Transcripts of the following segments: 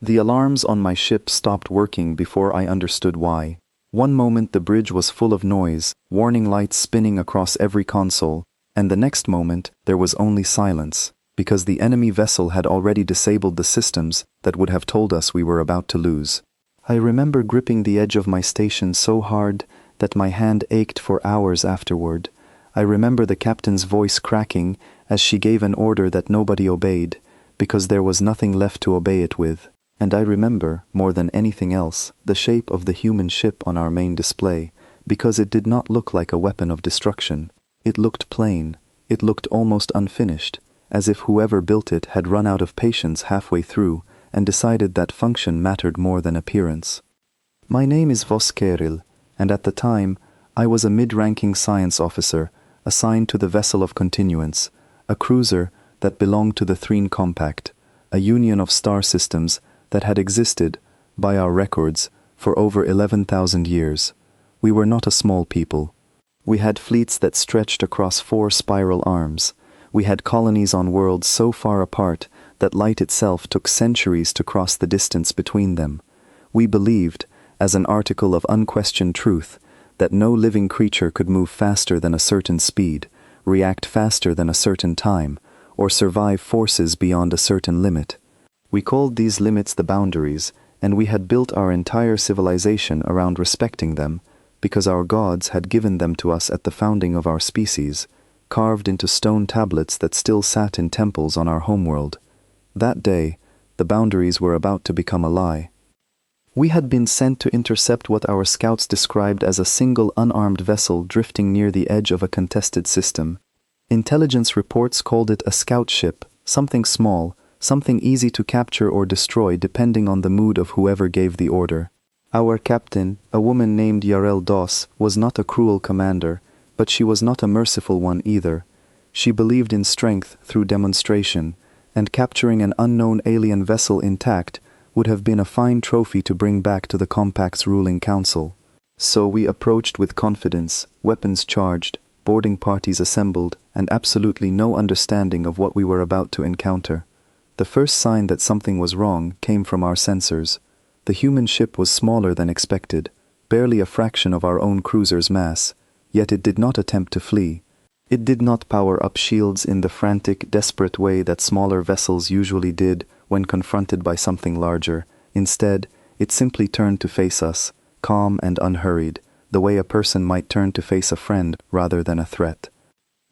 The alarms on my ship stopped working before I understood why. One moment the bridge was full of noise, warning lights spinning across every console, and the next moment there was only silence, because the enemy vessel had already disabled the systems that would have told us we were about to lose. I remember gripping the edge of my station so hard that my hand ached for hours afterward. I remember the captain's voice cracking as she gave an order that nobody obeyed, because there was nothing left to obey it with. And I remember, more than anything else, the shape of the human ship on our main display, because it did not look like a weapon of destruction. It looked plain. It looked almost unfinished, as if whoever built it had run out of patience halfway through and decided that function mattered more than appearance. My name is Voskeril, and at the time, I was a mid-ranking science officer assigned to the vessel of continuance, a cruiser that belonged to the Threne Compact, a union of star systems that had existed, by our records, for over 11,000 years. We were not a small people. We had fleets that stretched across 4 spiral arms. We had colonies on worlds so far apart that light itself took centuries to cross the distance between them. We believed, as an article of unquestioned truth, that no living creature could move faster than a certain speed, react faster than a certain time, or survive forces beyond a certain limit. We called these limits the boundaries, and we had built our entire civilization around respecting them, because our gods had given them to us at the founding of our species, carved into stone tablets that still sat in temples on our homeworld. That day, the boundaries were about to become a lie. We had been sent to intercept what our scouts described as a single unarmed vessel drifting near the edge of a contested system. Intelligence reports called it a scout ship, something small, something easy to capture or destroy depending on the mood of whoever gave the order. Our captain, a woman named Yarel Doss, was not a cruel commander, but she was not a merciful one either. She believed in strength through demonstration, and capturing an unknown alien vessel intact would have been a fine trophy to bring back to the Compact's ruling council. So we approached with confidence, weapons charged, boarding parties assembled, and absolutely no understanding of what we were about to encounter. The first sign that something was wrong came from our sensors. The human ship was smaller than expected, barely a fraction of our own cruiser's mass, yet it did not attempt to flee. It did not power up shields in the frantic, desperate way that smaller vessels usually did when confronted by something larger. Instead, it simply turned to face us, calm and unhurried, the way a person might turn to face a friend rather than a threat.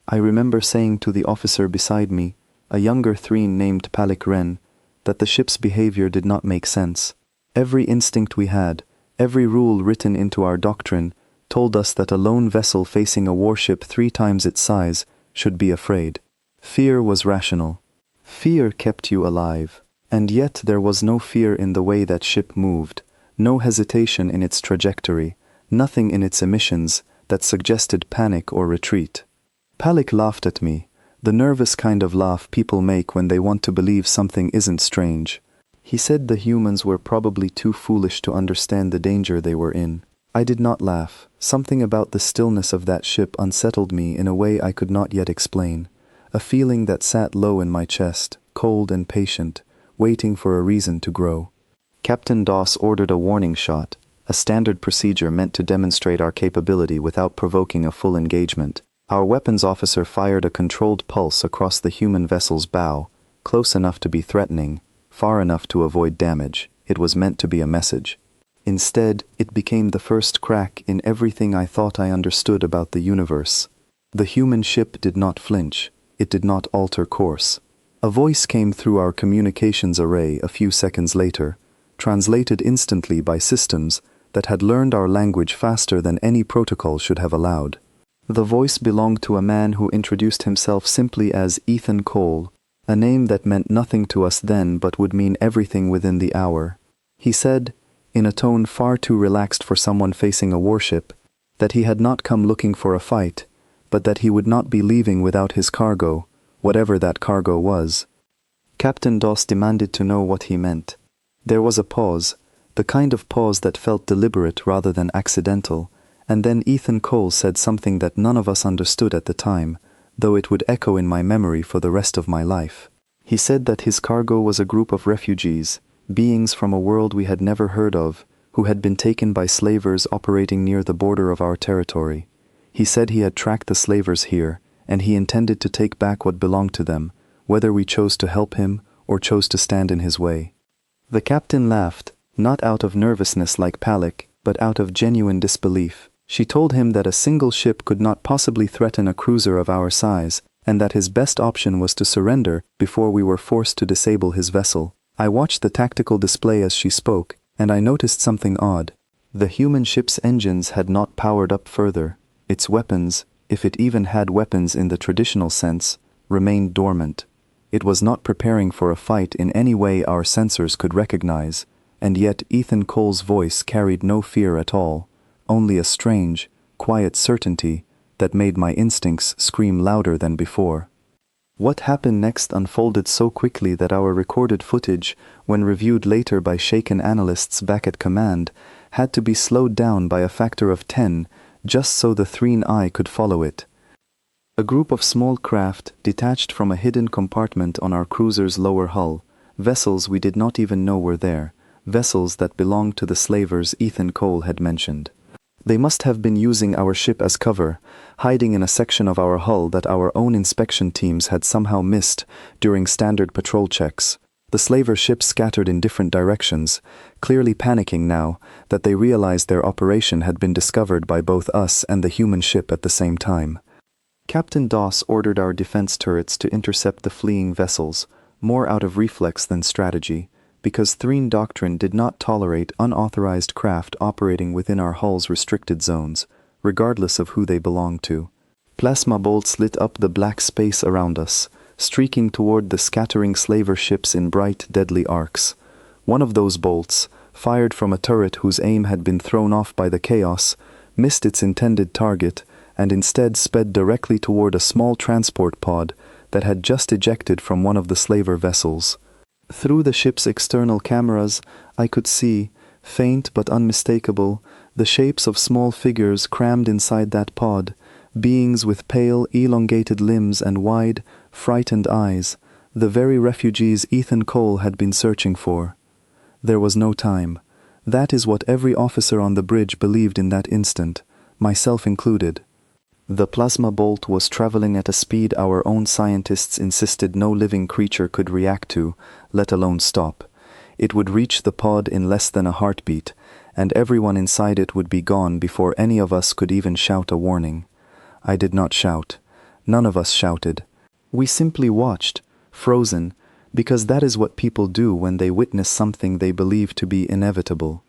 I remember saying to the officer beside me, a younger Threne named Palik Ren, that the ship's behavior did not make sense. Every instinct we had, every rule written into our doctrine, told us that a lone vessel facing a warship 3 times its size should be afraid. Fear was rational. Fear kept you alive. And yet there was no fear in the way that ship moved, no hesitation in its trajectory, nothing in its emissions that suggested panic or retreat. Palik laughed at me, the nervous kind of laugh people make when they want to believe something isn't strange. He said the humans were probably too foolish to understand the danger they were in. I did not laugh. Something about the stillness of that ship unsettled me in a way I could not yet explain. A feeling that sat low in my chest, cold and patient, waiting for a reason to grow. Captain Doss ordered a warning shot, a standard procedure meant to demonstrate our capability without provoking a full engagement. Our weapons officer fired a controlled pulse across the human vessel's bow, close enough to be threatening, far enough to avoid damage. It was meant to be a message. Instead, it became the first crack in everything I thought I understood about the universe. The human ship did not flinch. It did not alter course. A voice came through our communications array a few seconds later, translated instantly by systems that had learned our language faster than any protocol should have allowed. The voice belonged to a man who introduced himself simply as Ethan Cole, a name that meant nothing to us then but would mean everything within the hour. He said, in a tone far too relaxed for someone facing a warship, that he had not come looking for a fight, but that he would not be leaving without his cargo, whatever that cargo was. Captain Doss demanded to know what he meant. There was a pause, the kind of pause that felt deliberate rather than accidental, and then Ethan Cole said something that none of us understood at the time, though it would echo in my memory for the rest of my life. He said that his cargo was a group of refugees, beings from a world we had never heard of, who had been taken by slavers operating near the border of our territory. He said he had tracked the slavers here, and he intended to take back what belonged to them, whether we chose to help him or chose to stand in his way. The captain laughed, not out of nervousness like Palik, but out of genuine disbelief. She told him that a single ship could not possibly threaten a cruiser of our size, and that his best option was to surrender before we were forced to disable his vessel. I watched the tactical display as she spoke, and I noticed something odd. The human ship's engines had not powered up further. Its weapons, if it even had weapons in the traditional sense, remained dormant. It was not preparing for a fight in any way our sensors could recognize, and yet Ethan Cole's voice carried no fear at all, only a strange, quiet certainty that made my instincts scream louder than before. What happened next unfolded so quickly that our recorded footage, when reviewed later by shaken analysts back at command, had to be slowed down by a factor of 10 just so the Threen eye could follow it. A group of small craft detached from a hidden compartment on our cruiser's lower hull, vessels we did not even know were there, vessels that belonged to the slavers Ethan Cole had mentioned. They must have been using our ship as cover, hiding in a section of our hull that our own inspection teams had somehow missed during standard patrol checks. The slaver ships scattered in different directions, clearly panicking now that they realized their operation had been discovered by both us and the human ship at the same time. Captain Doss ordered our defense turrets to intercept the fleeing vessels, more out of reflex than strategy, because Threen doctrine did not tolerate unauthorized craft operating within our hull's restricted zones, regardless of who they belonged to. Plasma bolts lit up the black space around us, streaking toward the scattering slaver ships in bright, deadly arcs. One of those bolts, fired from a turret whose aim had been thrown off by the chaos, missed its intended target and instead sped directly toward a small transport pod that had just ejected from one of the slaver vessels. Through the ship's external cameras, I could see, faint but unmistakable, the shapes of small figures crammed inside that pod, beings with pale, elongated limbs and wide, frightened eyes, the very refugees Ethan Cole had been searching for. There was no time. That is what every officer on the bridge believed in that instant, myself included. The plasma bolt was traveling at a speed our own scientists insisted no living creature could react to, let alone stop. It would reach the pod in less than a heartbeat, and everyone inside it would be gone before any of us could even shout a warning. I did not shout. None of us shouted. We simply watched, frozen, because that is what people do when they witness something they believe to be inevitable.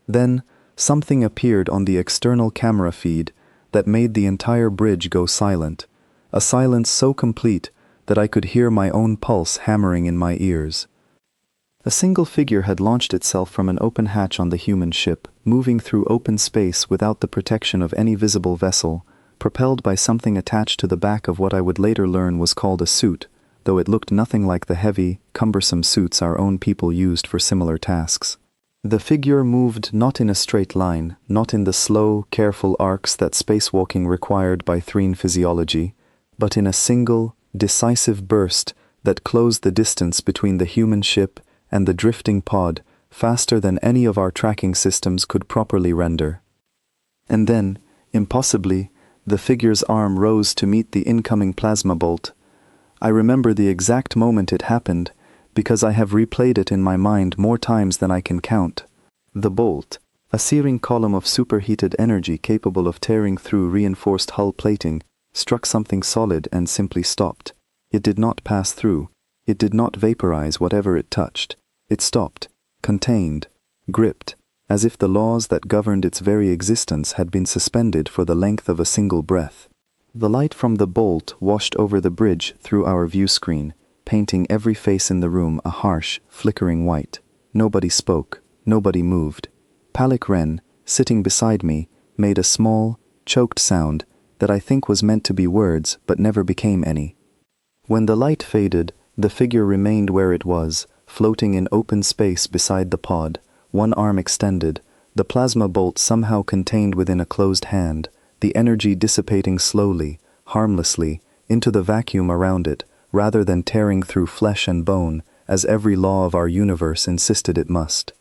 Then, something appeared on the external camera feed that made the entire bridge go silent, a silence so complete that I could hear my own pulse hammering in my ears. A single figure had launched itself from an open hatch on the human ship, moving through open space without the protection of any visible vessel, propelled by something attached to the back of what I would later learn was called a suit, though it looked nothing like the heavy, cumbersome suits our own people used for similar tasks. The figure moved not in a straight line, not in the slow, careful arcs that spacewalking required by Threen physiology, but in a single, decisive burst that closed the distance between the human ship and the drifting pod faster than any of our tracking systems could properly render. And then, impossibly, the figure's arm rose to meet the incoming plasma bolt. I remember the exact moment it happened, because I have replayed it in my mind more times than I can count. The bolt, a searing column of superheated energy capable of tearing through reinforced hull plating, struck something solid and simply stopped. It did not pass through. It did not vaporize whatever it touched. It stopped, contained, gripped, as if the laws that governed its very existence had been suspended for the length of a single breath. The light from the bolt washed over the bridge through our view screen, painting every face in the room a harsh, flickering white. Nobody spoke. Nobody moved. Palik Ren, sitting beside me, made a small, choked sound that I think was meant to be words but never became any. When the light faded, the figure remained where it was, floating in open space beside the pod, one arm extended, the plasma bolt somehow contained within a closed hand, the energy dissipating slowly, harmlessly, into the vacuum around it, rather than tearing through flesh and bone, as every law of our universe insisted it must.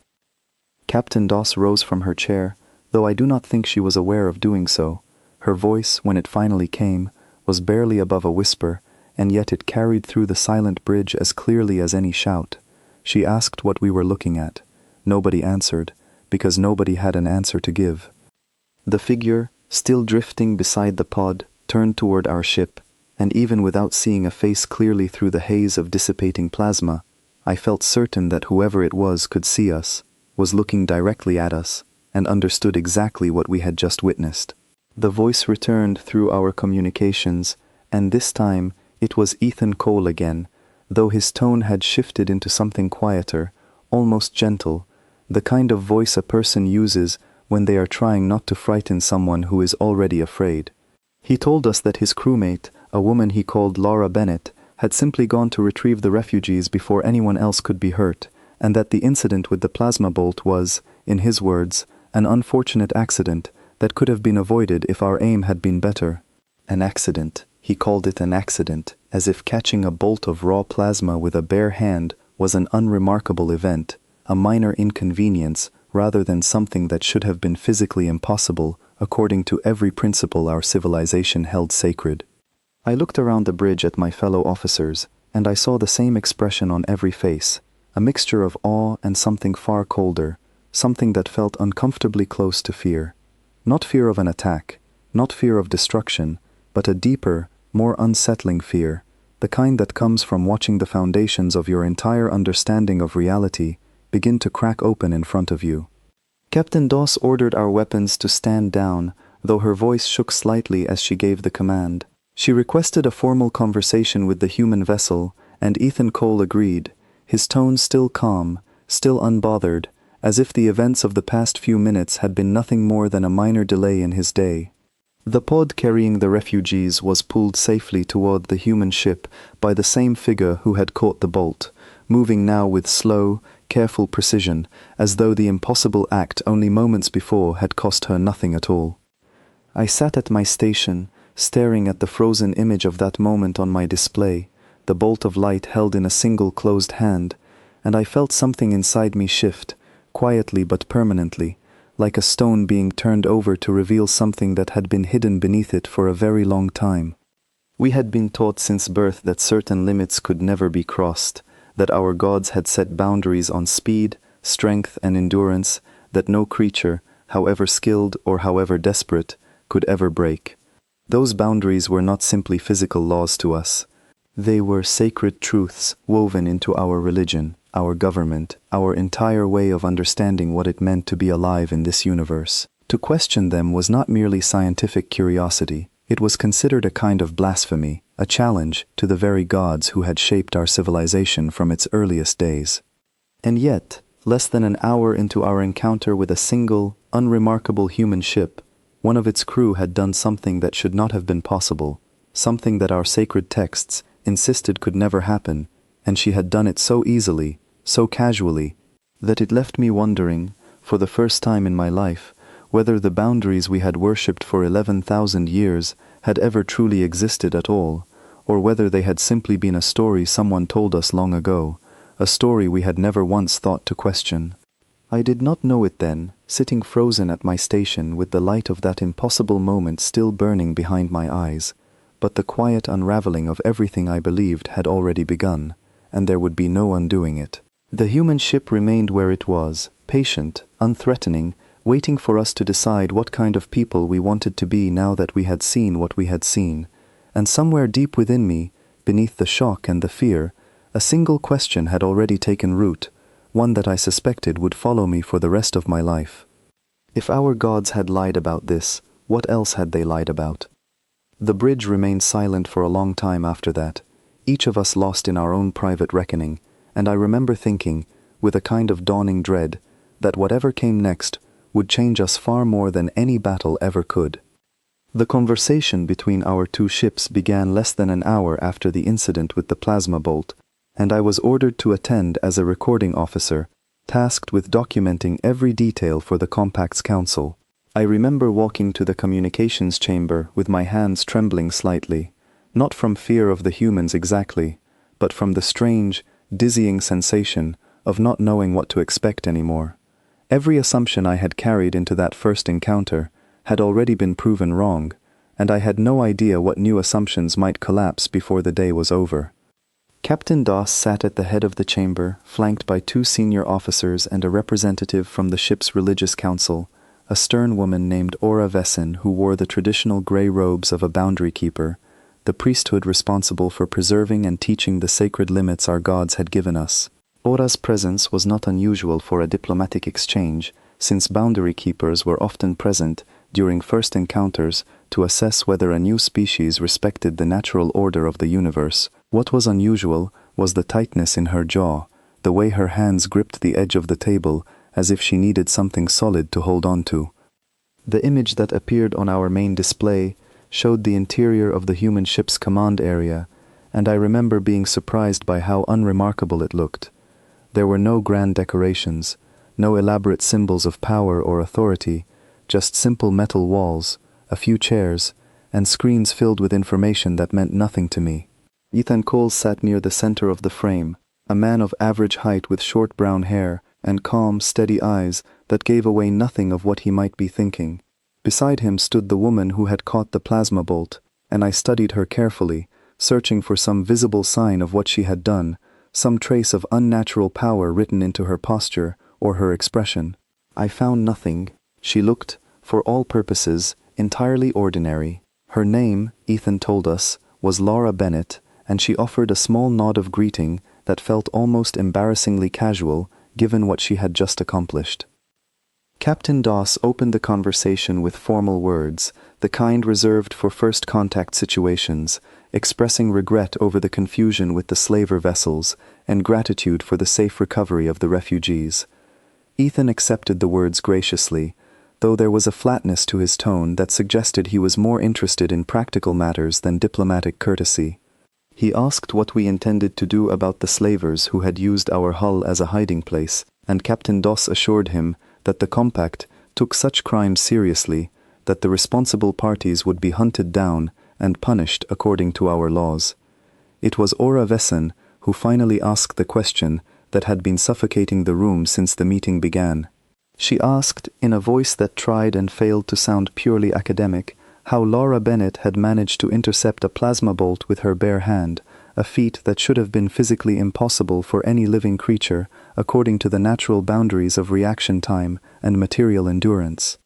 Captain Doss rose from her chair, though I do not think she was aware of doing so. Her voice, when it finally came, was barely above a whisper, and yet it carried through the silent bridge as clearly as any shout. She asked what we were looking at. Nobody answered, because nobody had an answer to give. The figure, still drifting beside the pod, turned toward our ship, and even without seeing a face clearly through the haze of dissipating plasma, I felt certain that whoever it was could see us, was looking directly at us, and understood exactly what we had just witnessed. The voice returned through our communications, and this time it was Ethan Cole again, though his tone had shifted into something quieter, almost gentle, the kind of voice a person uses when they are trying not to frighten someone who is already afraid. He told us that his crewmate, a woman he called Laura Bennett, had simply gone to retrieve the refugees before anyone else could be hurt, and that the incident with the plasma bolt was, in his words, an unfortunate accident that could have been avoided if our aim had been better. An accident. He called it an accident, as if catching a bolt of raw plasma with a bare hand was an unremarkable event, a minor inconvenience rather than something that should have been physically impossible according to every principle our civilization held sacred. I looked around the bridge at my fellow officers, and I saw the same expression on every face, a mixture of awe and something far colder, something that felt uncomfortably close to fear. Not fear of an attack, not fear of destruction, but a deeper, more unsettling fear, the kind that comes from watching the foundations of your entire understanding of reality begin to crack open in front of you. Captain Doss ordered our weapons to stand down, though her voice shook slightly as she gave the command. She requested a formal conversation with the human vessel, and Ethan Cole agreed, his tone still calm, still unbothered, as if the events of the past few minutes had been nothing more than a minor delay in his day. The pod carrying the refugees was pulled safely toward the human ship by the same figure who had caught the bolt, moving now with slow, careful precision, as though the impossible act only moments before had cost her nothing at all. I sat at my station, staring at the frozen image of that moment on my display, the bolt of light held in a single closed hand, and I felt something inside me shift, quietly but permanently, like a stone being turned over to reveal something that had been hidden beneath it for a very long time. We had been taught since birth that certain limits could never be crossed, that our gods had set boundaries on speed, strength, and endurance that no creature, however skilled or however desperate, could ever break. Those boundaries were not simply physical laws to us. They were sacred truths woven into our religion, our government, our entire way of understanding what it meant to be alive in this universe. To question them was not merely scientific curiosity. It was considered a kind of blasphemy, a challenge to the very gods who had shaped our civilization from its earliest days. And yet, less than an hour into our encounter with a single, unremarkable human ship, one of its crew had done something that should not have been possible, something that our sacred texts insisted could never happen, and she had done it so easily, so casually, that it left me wondering, for the first time in my life, whether the boundaries we had worshipped for 11,000 years had ever truly existed at all, or whether they had simply been a story someone told us long ago, a story we had never once thought to question. I did not know it then, sitting frozen at my station with the light of that impossible moment still burning behind my eyes, but the quiet unraveling of everything I believed had already begun, and there would be no undoing it. The human ship remained where it was, patient, unthreatening, waiting for us to decide what kind of people we wanted to be now that we had seen what we had seen, and somewhere deep within me, beneath the shock and the fear, a single question had already taken root, one that I suspected would follow me for the rest of my life. If our gods had lied about this, what else had they lied about? The bridge remained silent for a long time after that, each of us lost in our own private reckoning, and I remember thinking, with a kind of dawning dread, that whatever came next would change us far more than any battle ever could. The conversation between our two ships began less than an hour after the incident with the plasma bolt, and I was ordered to attend as a recording officer, tasked with documenting every detail for the Compact's council. I remember walking to the communications chamber with my hands trembling slightly, not from fear of the humans exactly, but from the strange, dizzying sensation of not knowing what to expect anymore. Every assumption I had carried into that first encounter had already been proven wrong, and I had no idea what new assumptions might collapse before the day was over. Captain Doss sat at the head of the chamber, flanked by 2 senior officers and a representative from the ship's religious council, a stern woman named Ora Vessin who wore the traditional grey robes of a boundary keeper, the priesthood responsible for preserving and teaching the sacred limits our gods had given us. Ora's presence was not unusual for a diplomatic exchange, since boundary keepers were often present during first encounters to assess whether a new species respected the natural order of the universe. What was unusual was the tightness in her jaw, the way her hands gripped the edge of the table as if she needed something solid to hold on to. The image that appeared on our main display showed the interior of the human ship's command area, and I remember being surprised by how unremarkable it looked. There were no grand decorations, no elaborate symbols of power or authority, just simple metal walls, a few chairs, and screens filled with information that meant nothing to me. Ethan Cole sat near the center of the frame, a man of average height with short brown hair and calm, steady eyes that gave away nothing of what he might be thinking. Beside him stood the woman who had caught the plasma bolt, and I studied her carefully, searching for some visible sign of what she had done, some trace of unnatural power written into her posture or her expression. I found nothing. She looked, for all purposes, entirely ordinary. Her name, Ethan told us, was Laura Bennett, and she offered a small nod of greeting that felt almost embarrassingly casual, given what she had just accomplished. Captain Doss opened the conversation with formal words, the kind reserved for first contact situations, expressing regret over the confusion with the slaver vessels and gratitude for the safe recovery of the refugees. Ethan accepted the words graciously, though there was a flatness to his tone that suggested he was more interested in practical matters than diplomatic courtesy. He asked what we intended to do about the slavers who had used our hull as a hiding place, and Captain Doss assured him that the compact took such crimes seriously that the responsible parties would be hunted down and punished according to our laws. It was Ora Vessin who finally asked the question that had been suffocating the room since the meeting began. She asked, in a voice that tried and failed to sound purely academic, how Laura Bennett had managed to intercept a plasma bolt with her bare hand, a feat that should have been physically impossible for any living creature according to the natural boundaries of reaction time and material endurance.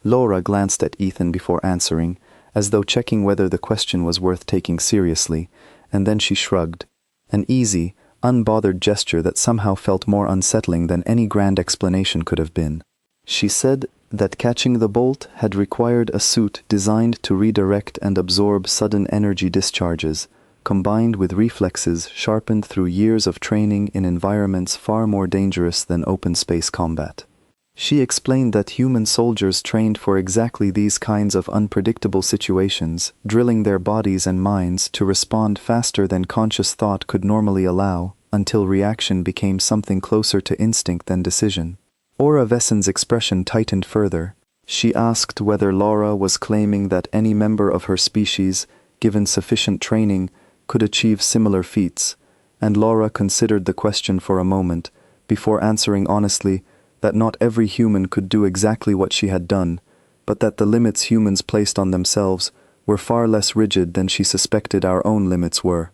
Laura glanced at Ethan before answering, as though checking whether the question was worth taking seriously, and then she shrugged, an easy, unbothered gesture that somehow felt more unsettling than any grand explanation could have been. She said that catching the bolt had required a suit designed to redirect and absorb sudden energy discharges, combined with reflexes sharpened through years of training in environments far more dangerous than open space combat. She explained that human soldiers trained for exactly these kinds of unpredictable situations, drilling their bodies and minds to respond faster than conscious thought could normally allow, until reaction became something closer to instinct than decision. Ora Vessin's expression tightened further. She asked whether Laura was claiming that any member of her species, given sufficient training, could achieve similar feats, and Laura considered the question for a moment, before answering honestly that not every human could do exactly what she had done, but that the limits humans placed on themselves were far less rigid than she suspected our own limits were.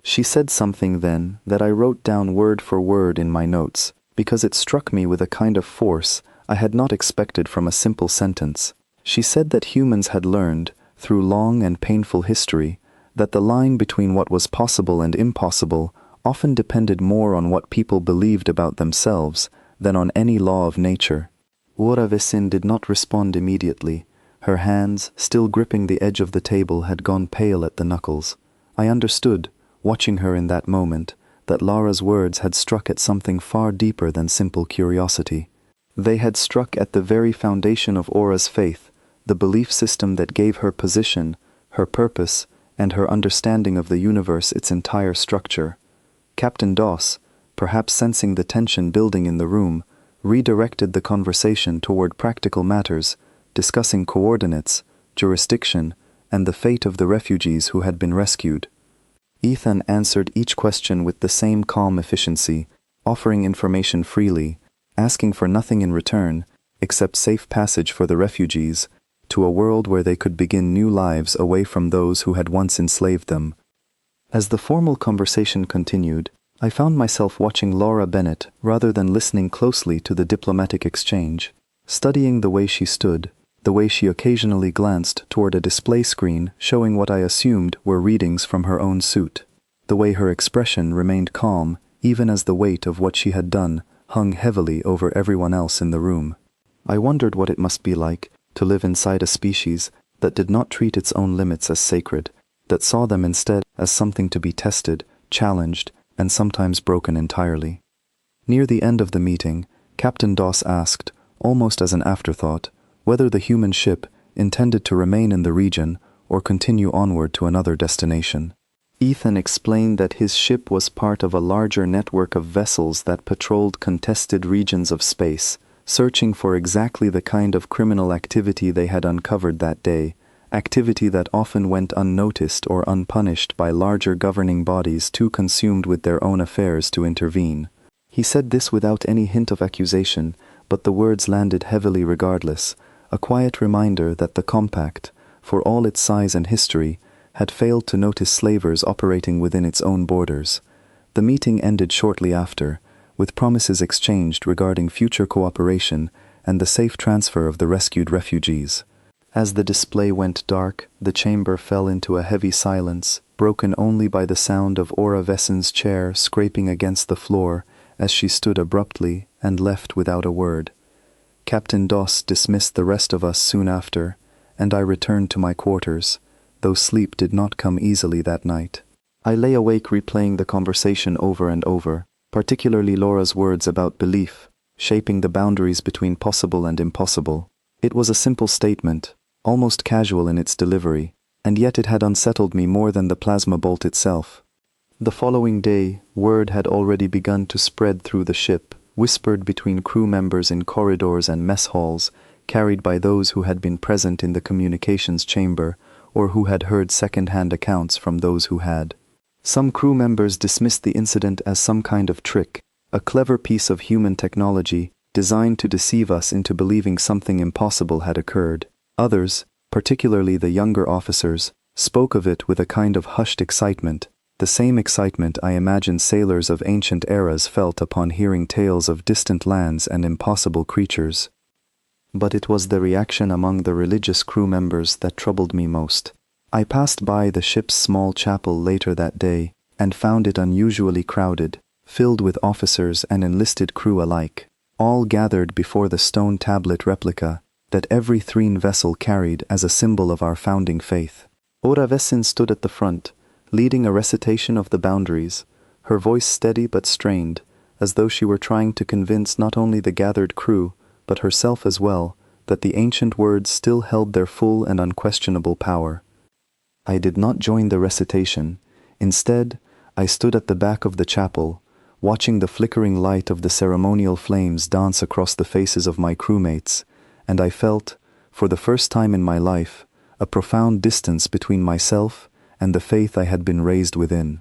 She said something then that I wrote down word for word in my notes, because it struck me with a kind of force I had not expected from a simple sentence. She said that humans had learned, through long and painful history, that the line between what was possible and impossible often depended more on what people believed about themselves than on any law of nature. Ora Vessin did not respond immediately. Her hands, still gripping the edge of the table, had gone pale at the knuckles. I understood, watching her in that moment, that Laura's words had struck at something far deeper than simple curiosity. They had struck at the very foundation of Ora's faith, the belief system that gave her position, her purpose, and her understanding of the universe its entire structure. Captain Doss, perhaps sensing the tension building in the room, redirected the conversation toward practical matters, discussing coordinates, jurisdiction, and the fate of the refugees who had been rescued. Ethan answered each question with the same calm efficiency, offering information freely, asking for nothing in return, except safe passage for the refugees, to a world where they could begin new lives away from those who had once enslaved them. As the formal conversation continued, I found myself watching Laura Bennett rather than listening closely to the diplomatic exchange, studying the way she stood, the way she occasionally glanced toward a display screen showing what I assumed were readings from her own suit, the way her expression remained calm even as the weight of what she had done hung heavily over everyone else in the room. I wondered what it must be like to live inside a species that did not treat its own limits as sacred, that saw them instead as something to be tested, challenged, and sometimes broken entirely. Near the end of the meeting, Captain Doss asked, almost as an afterthought, whether the human ship intended to remain in the region or continue onward to another destination. Ethan explained that his ship was part of a larger network of vessels that patrolled contested regions of space, searching for exactly the kind of criminal activity they had uncovered that day, activity that often went unnoticed or unpunished by larger governing bodies too consumed with their own affairs to intervene. He said this without any hint of accusation, but the words landed heavily regardless, a quiet reminder that the Compact, for all its size and history, had failed to notice slavers operating within its own borders. The meeting ended shortly after, with promises exchanged regarding future cooperation and the safe transfer of the rescued refugees. As the display went dark, the chamber fell into a heavy silence, broken only by the sound of Ora Vessen's chair scraping against the floor as she stood abruptly and left without a word. Captain Doss dismissed the rest of us soon after, and I returned to my quarters, though sleep did not come easily that night. I lay awake replaying the conversation over and over, particularly Laura's words about belief, shaping the boundaries between possible and impossible. It was a simple statement, almost casual in its delivery, and yet it had unsettled me more than the plasma bolt itself. The following day, word had already begun to spread through the ship, whispered between crew members in corridors and mess halls, carried by those who had been present in the communications chamber, or who had heard second-hand accounts from those who had. Some crew members dismissed the incident as some kind of trick, a clever piece of human technology designed to deceive us into believing something impossible had occurred. Others, particularly the younger officers, spoke of it with a kind of hushed excitement, the same excitement I imagine sailors of ancient eras felt upon hearing tales of distant lands and impossible creatures. But it was the reaction among the religious crew members that troubled me most. I passed by the ship's small chapel later that day and found it unusually crowded, filled with officers and enlisted crew alike, all gathered before the stone tablet replica that every Threen vessel carried as a symbol of our founding faith. Ora Vessin stood at the front, leading a recitation of the boundaries, her voice steady but strained, as though she were trying to convince not only the gathered crew, but herself as well, that the ancient words still held their full and unquestionable power. I did not join the recitation. Instead, I stood at the back of the chapel, watching the flickering light of the ceremonial flames dance across the faces of my crewmates, and I felt, for the first time in my life, a profound distance between myself and the faith I had been raised within.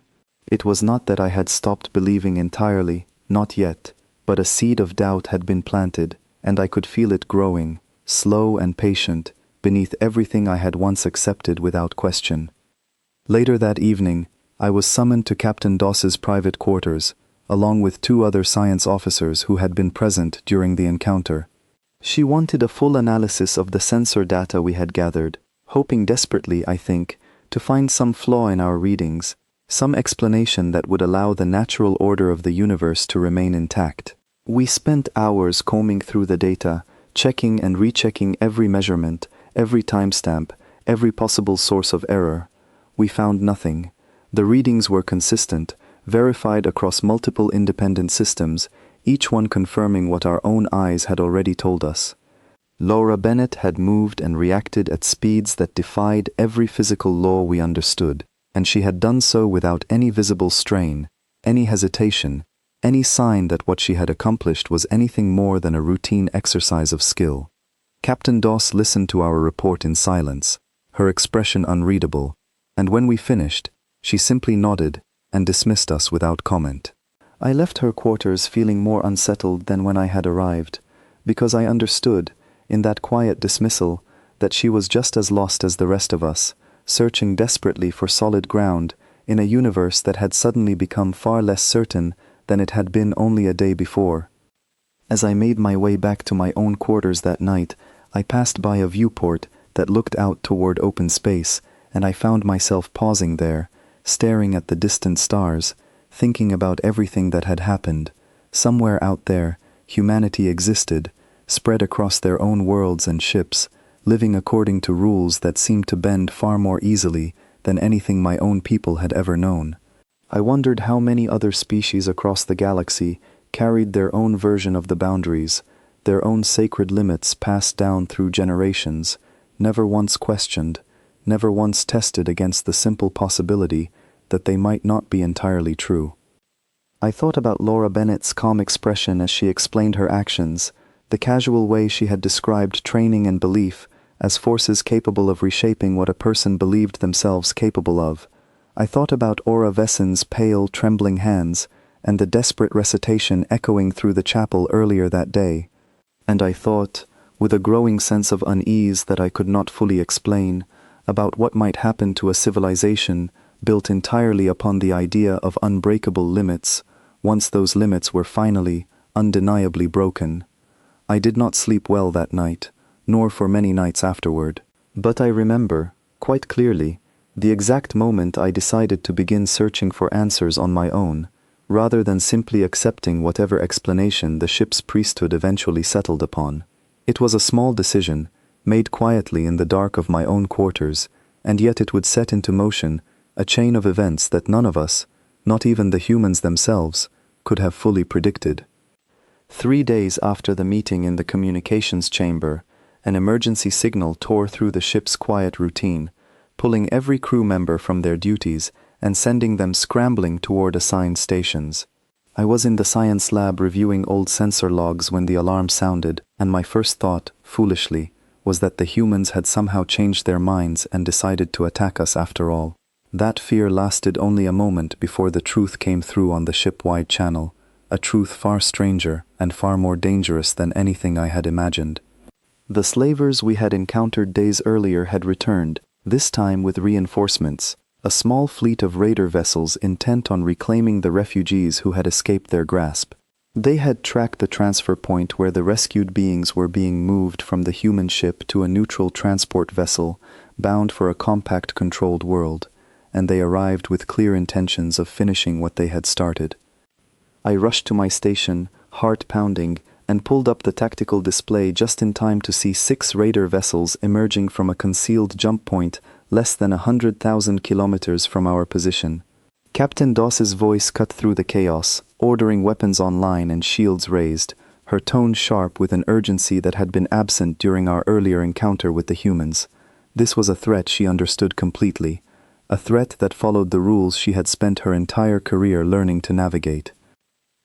It was not that I had stopped believing entirely, not yet, but a seed of doubt had been planted, and I could feel it growing, slow and patient, beneath everything I had once accepted without question. Later that evening, I was summoned to Captain Doss's private quarters, along with 2 other science officers who had been present during the encounter. She wanted a full analysis of the sensor data we had gathered, hoping desperately, I think, to find some flaw in our readings, some explanation that would allow the natural order of the universe to remain intact. We spent hours combing through the data, checking and rechecking every measurement, every timestamp, every possible source of error. We found nothing. The readings were consistent, verified across multiple independent systems, each one confirming what our own eyes had already told us. Laura Bennett had moved and reacted at speeds that defied every physical law we understood, and she had done so without any visible strain, any hesitation, any sign that what she had accomplished was anything more than a routine exercise of skill. Captain Doss listened to our report in silence, her expression unreadable, and when we finished, She simply nodded and dismissed us without comment. I left her quarters feeling more unsettled than when I had arrived, because I understood, in that quiet dismissal, that she was just as lost as the rest of us, searching desperately for solid ground in a universe that had suddenly become far less certain than it had been only a day before. As I made my way back to my own quarters that night, I passed by a viewport that looked out toward open space, and I found myself pausing there, staring at the distant stars, thinking about everything that had happened. Somewhere out there, humanity existed, spread across their own worlds and ships, living according to rules that seemed to bend far more easily than anything my own people had ever known. I wondered how many other species across the galaxy carried their own version of the boundaries, their own sacred limits passed down through generations, never once questioned, never once tested against the simple possibility that they might not be entirely true. I thought about Laura Bennett's calm expression as she explained her actions, the casual way she had described training and belief as forces capable of reshaping what a person believed themselves capable of. I thought about Aura Vessen's pale, trembling hands, and the desperate recitation echoing through the chapel earlier that day. And I thought, with a growing sense of unease that I could not fully explain, about what might happen to a civilization built entirely upon the idea of unbreakable limits, once those limits were finally, undeniably broken. I did not sleep well that night, nor for many nights afterward. But I remember, quite clearly, the exact moment I decided to begin searching for answers on my own, rather than simply accepting whatever explanation the ship's priesthood eventually settled upon. It was a small decision, made quietly in the dark of my own quarters, and yet it would set into motion a chain of events that none of us, not even the humans themselves, could have fully predicted. 3 days after the meeting in the communications chamber, an emergency signal tore through the ship's quiet routine, pulling every crew member from their duties and sending them scrambling toward assigned stations. I was in the science lab reviewing old sensor logs when the alarm sounded, and my first thought, foolishly, was that the humans had somehow changed their minds and decided to attack us after all. That fear lasted only a moment before the truth came through on the ship-wide channel, a truth far stranger and far more dangerous than anything I had imagined. The slavers we had encountered days earlier had returned, this time with reinforcements, a small fleet of raider vessels intent on reclaiming the refugees who had escaped their grasp. They had tracked the transfer point where the rescued beings were being moved from the human ship to a neutral transport vessel bound for a compact controlled world, and they arrived with clear intentions of finishing what they had started. I rushed to my station, heart pounding, and pulled up the tactical display just in time to see 6 raider vessels emerging from a concealed jump point less than 100,000 kilometers from our position. Captain Doss's voice cut through the chaos, ordering weapons online and shields raised, her tone sharp with an urgency that had been absent during our earlier encounter with the humans. This was a threat she understood completely, a threat that followed the rules she had spent her entire career learning to navigate.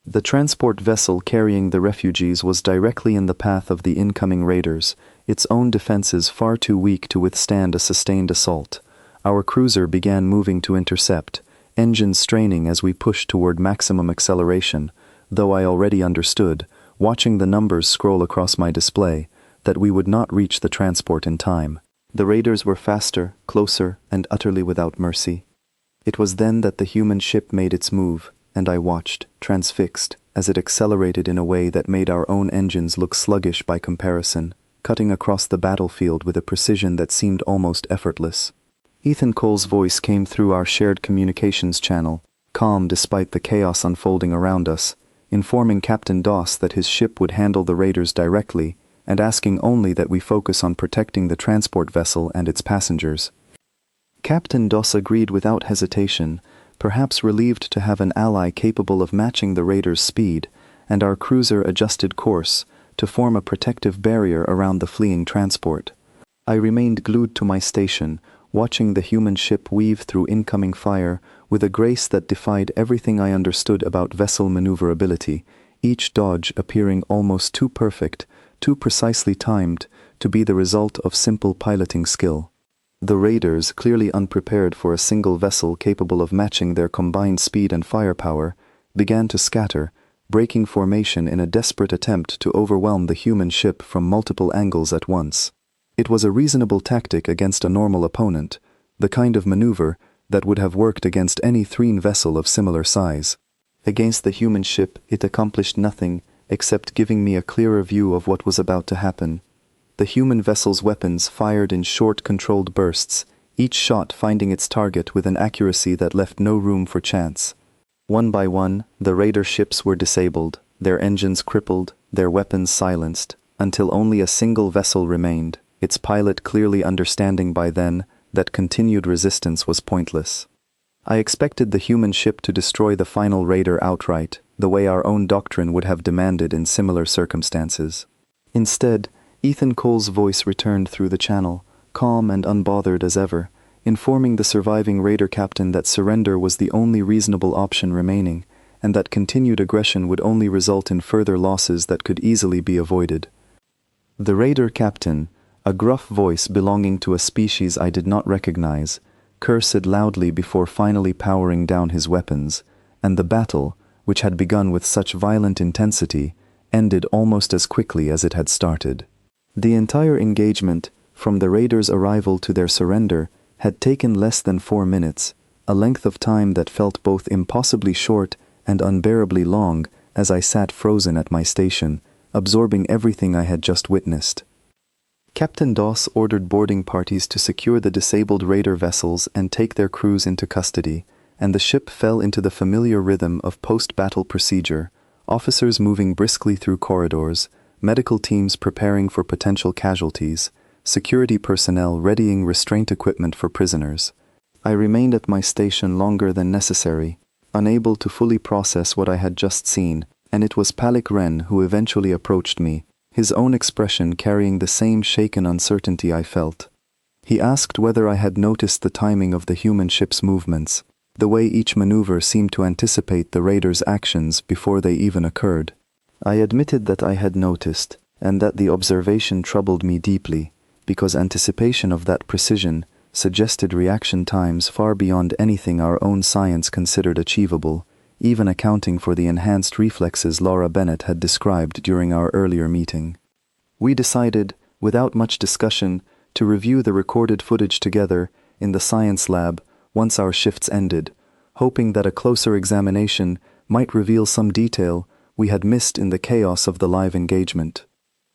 The transport vessel carrying the refugees was directly in the path of the incoming raiders, its own defenses far too weak to withstand a sustained assault. Our cruiser began moving to intercept, engines straining as we pushed toward maximum acceleration, though I already understood, watching the numbers scroll across my display, that we would not reach the transport in time. The raiders were faster, closer, and utterly without mercy. It was then that the human ship made its move, and I watched, transfixed, as it accelerated in a way that made our own engines look sluggish by comparison, cutting across the battlefield with a precision that seemed almost effortless. Ethan Cole's voice came through our shared communications channel, calm despite the chaos unfolding around us, informing Captain Doss that his ship would handle the raiders directly, and asking only that we focus on protecting the transport vessel and its passengers. Captain Doss agreed without hesitation, perhaps relieved to have an ally capable of matching the raiders' speed, and our cruiser adjusted course to form a protective barrier around the fleeing transport. I remained glued to my station, watching the human ship weave through incoming fire with a grace that defied everything I understood about vessel maneuverability, each dodge appearing almost too perfect, too precisely timed, to be the result of simple piloting skill. The raiders, clearly unprepared for a single vessel capable of matching their combined speed and firepower, began to scatter, breaking formation in a desperate attempt to overwhelm the human ship from multiple angles at once. It was a reasonable tactic against a normal opponent, the kind of maneuver that would have worked against any Threen vessel of similar size. Against the human ship, it accomplished nothing except giving me a clearer view of what was about to happen. The human vessel's weapons fired in short, controlled bursts, each shot finding its target with an accuracy that left no room for chance. One by one, the raider ships were disabled, their engines crippled, their weapons silenced, until only a single vessel remained, its pilot clearly understanding by then that continued resistance was pointless. I expected the human ship to destroy the final raider outright, the way our own doctrine would have demanded in similar circumstances. Instead, Ethan Cole's voice returned through the channel, calm and unbothered as ever, informing the surviving raider captain that surrender was the only reasonable option remaining, and that continued aggression would only result in further losses that could easily be avoided. The raider captain, a gruff voice belonging to a species I did not recognize, cursed loudly before finally powering down his weapons, and the battle, which had begun with such violent intensity, ended almost as quickly as it had started. The entire engagement, from the raiders' arrival to their surrender, had taken less than 4 minutes, a length of time that felt both impossibly short and unbearably long as I sat frozen at my station, absorbing everything I had just witnessed. Captain Doss ordered boarding parties to secure the disabled raider vessels and take their crews into custody, and the ship fell into the familiar rhythm of post-battle procedure, officers moving briskly through corridors, medical teams preparing for potential casualties, security personnel readying restraint equipment for prisoners. I remained at my station longer than necessary, unable to fully process what I had just seen, and it was Palik Ren who eventually approached me, his own expression carrying the same shaken uncertainty I felt. He asked whether I had noticed the timing of the human ship's movements, the way each maneuver seemed to anticipate the raiders' actions before they even occurred. I admitted that I had noticed, and that the observation troubled me deeply, because anticipation of that precision suggested reaction times far beyond anything our own science considered achievable, even accounting for the enhanced reflexes Laura Bennett had described during our earlier meeting. We decided, without much discussion, to review the recorded footage together in the science lab once our shifts ended, hoping that a closer examination might reveal some detail we had missed in the chaos of the live engagement.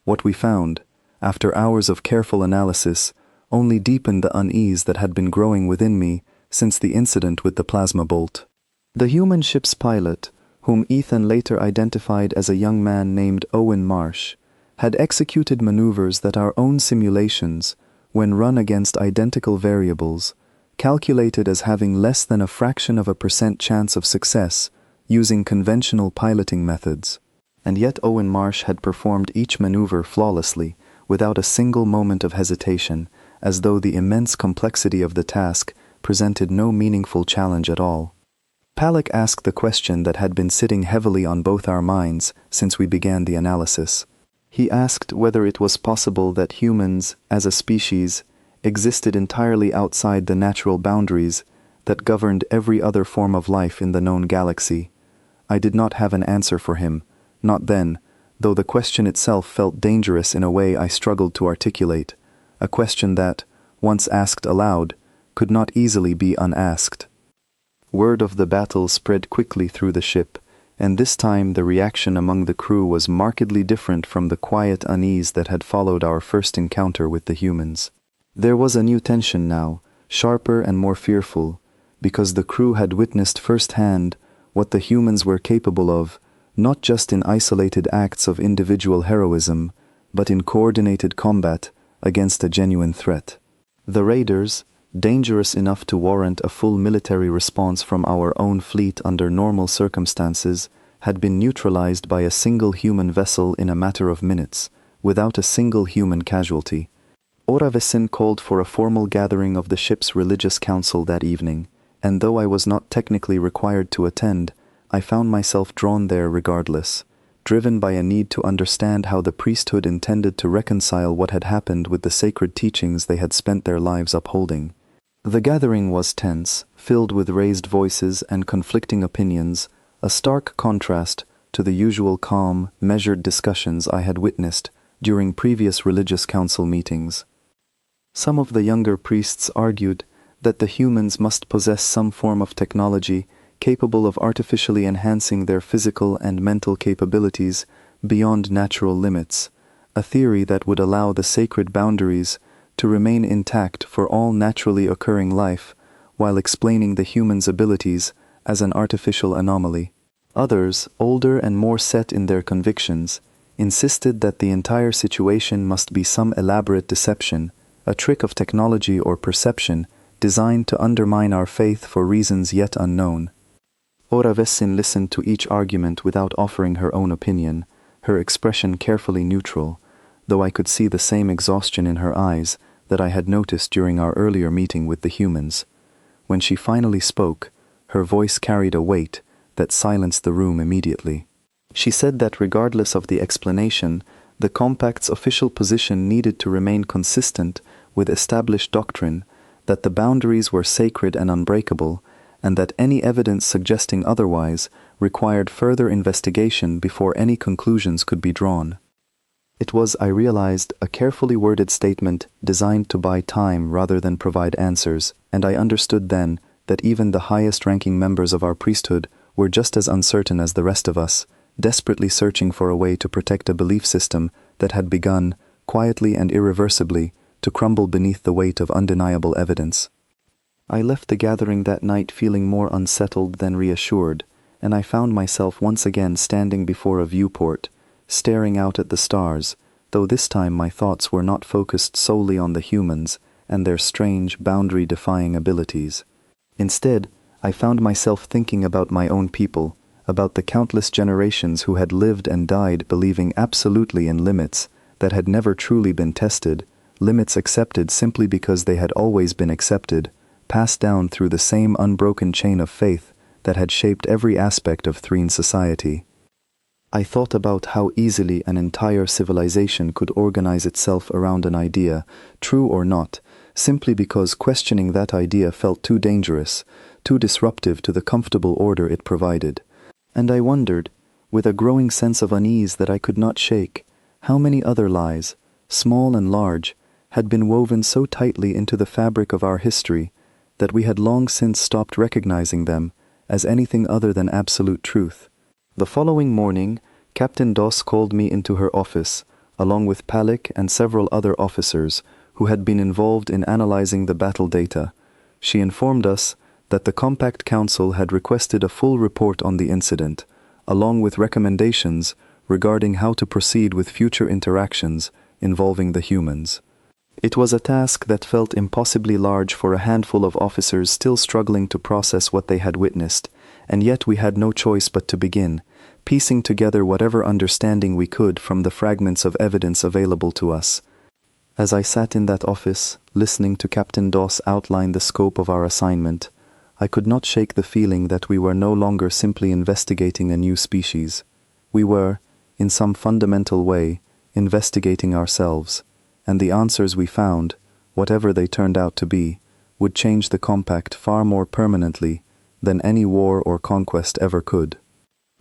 What we found, after hours of careful analysis, only deepened the unease that had been growing within me since the incident with the plasma bolt. The human ship's pilot, whom Ethan later identified as a young man named Owen Marsh, had executed maneuvers that our own simulations, when run against identical variables, calculated as having less than a fraction of a % chance of success using conventional piloting methods. And yet Owen Marsh had performed each maneuver flawlessly, without a single moment of hesitation, as though the immense complexity of the task presented no meaningful challenge at all. Palik asked the question that had been sitting heavily on both our minds since we began the analysis. He asked whether it was possible that humans, as a species, existed entirely outside the natural boundaries that governed every other form of life in the known galaxy. I did not have an answer for him, not then, though the question itself felt dangerous in a way I struggled to articulate, a question that, once asked aloud, could not easily be unasked. Word of the battle spread quickly through the ship, and this time the reaction among the crew was markedly different from the quiet unease that had followed our first encounter with the humans. There was a new tension now, sharper and more fearful, because the crew had witnessed firsthand what the humans were capable of, not just in isolated acts of individual heroism, but in coordinated combat against a genuine threat. The raiders, dangerous enough to warrant a full military response from our own fleet under normal circumstances, had been neutralized by a single human vessel in a matter of minutes, without a single human casualty. Oravesin called for a formal gathering of the ship's religious council that evening, and though I was not technically required to attend, I found myself drawn there regardless, driven by a need to understand how the priesthood intended to reconcile what had happened with the sacred teachings they had spent their lives upholding. The gathering was tense, filled with raised voices and conflicting opinions, a stark contrast to the usual calm, measured discussions I had witnessed during previous religious council meetings. Some of the younger priests argued that the humans must possess some form of technology capable of artificially enhancing their physical and mental capabilities beyond natural limits, a theory that would allow the sacred boundaries to remain intact for all naturally occurring life, while explaining the human's abilities as an artificial anomaly. Others, older and more set in their convictions, insisted that the entire situation must be some elaborate deception, a trick of technology or perception designed to undermine our faith for reasons yet unknown. Ora Vessin listened to each argument without offering her own opinion, her expression carefully neutral, though I could see the same exhaustion in her eyes that I had noticed during our earlier meeting with the humans. When she finally spoke, her voice carried a weight that silenced the room immediately. She said that regardless of the explanation, the compact's official position needed to remain consistent with established doctrine, that the boundaries were sacred and unbreakable, and that any evidence suggesting otherwise required further investigation before any conclusions could be drawn. It was, I realized, a carefully worded statement designed to buy time rather than provide answers, and I understood then that even the highest-ranking members of our priesthood were just as uncertain as the rest of us, desperately searching for a way to protect a belief system that had begun, quietly and irreversibly, to crumble beneath the weight of undeniable evidence. I left the gathering that night feeling more unsettled than reassured, and I found myself once again standing before a viewport, staring out at the stars, though this time my thoughts were not focused solely on the humans and their strange, boundary-defying abilities. Instead, I found myself thinking about my own people, about the countless generations who had lived and died believing absolutely in limits that had never truly been tested, limits accepted simply because they had always been accepted, passed down through the same unbroken chain of faith that had shaped every aspect of Threen society. I thought about how easily an entire civilization could organize itself around an idea, true or not, simply because questioning that idea felt too dangerous, too disruptive to the comfortable order it provided. And I wondered, with a growing sense of unease that I could not shake, how many other lies, small and large, had been woven so tightly into the fabric of our history that we had long since stopped recognizing them as anything other than absolute truth. The following morning, Captain Doss called me into her office, along with Palik and several other officers who had been involved in analyzing the battle data. She informed us that the Compact Council had requested a full report on the incident, along with recommendations regarding how to proceed with future interactions involving the humans. It was a task that felt impossibly large for a handful of officers still struggling to process what they had witnessed, and yet we had no choice but to begin, piecing together whatever understanding we could from the fragments of evidence available to us. As I sat in that office, listening to Captain Doss outline the scope of our assignment, I could not shake the feeling that we were no longer simply investigating a new species. We were, in some fundamental way, investigating ourselves, and the answers we found, whatever they turned out to be, would change the Compact far more permanently than any war or conquest ever could.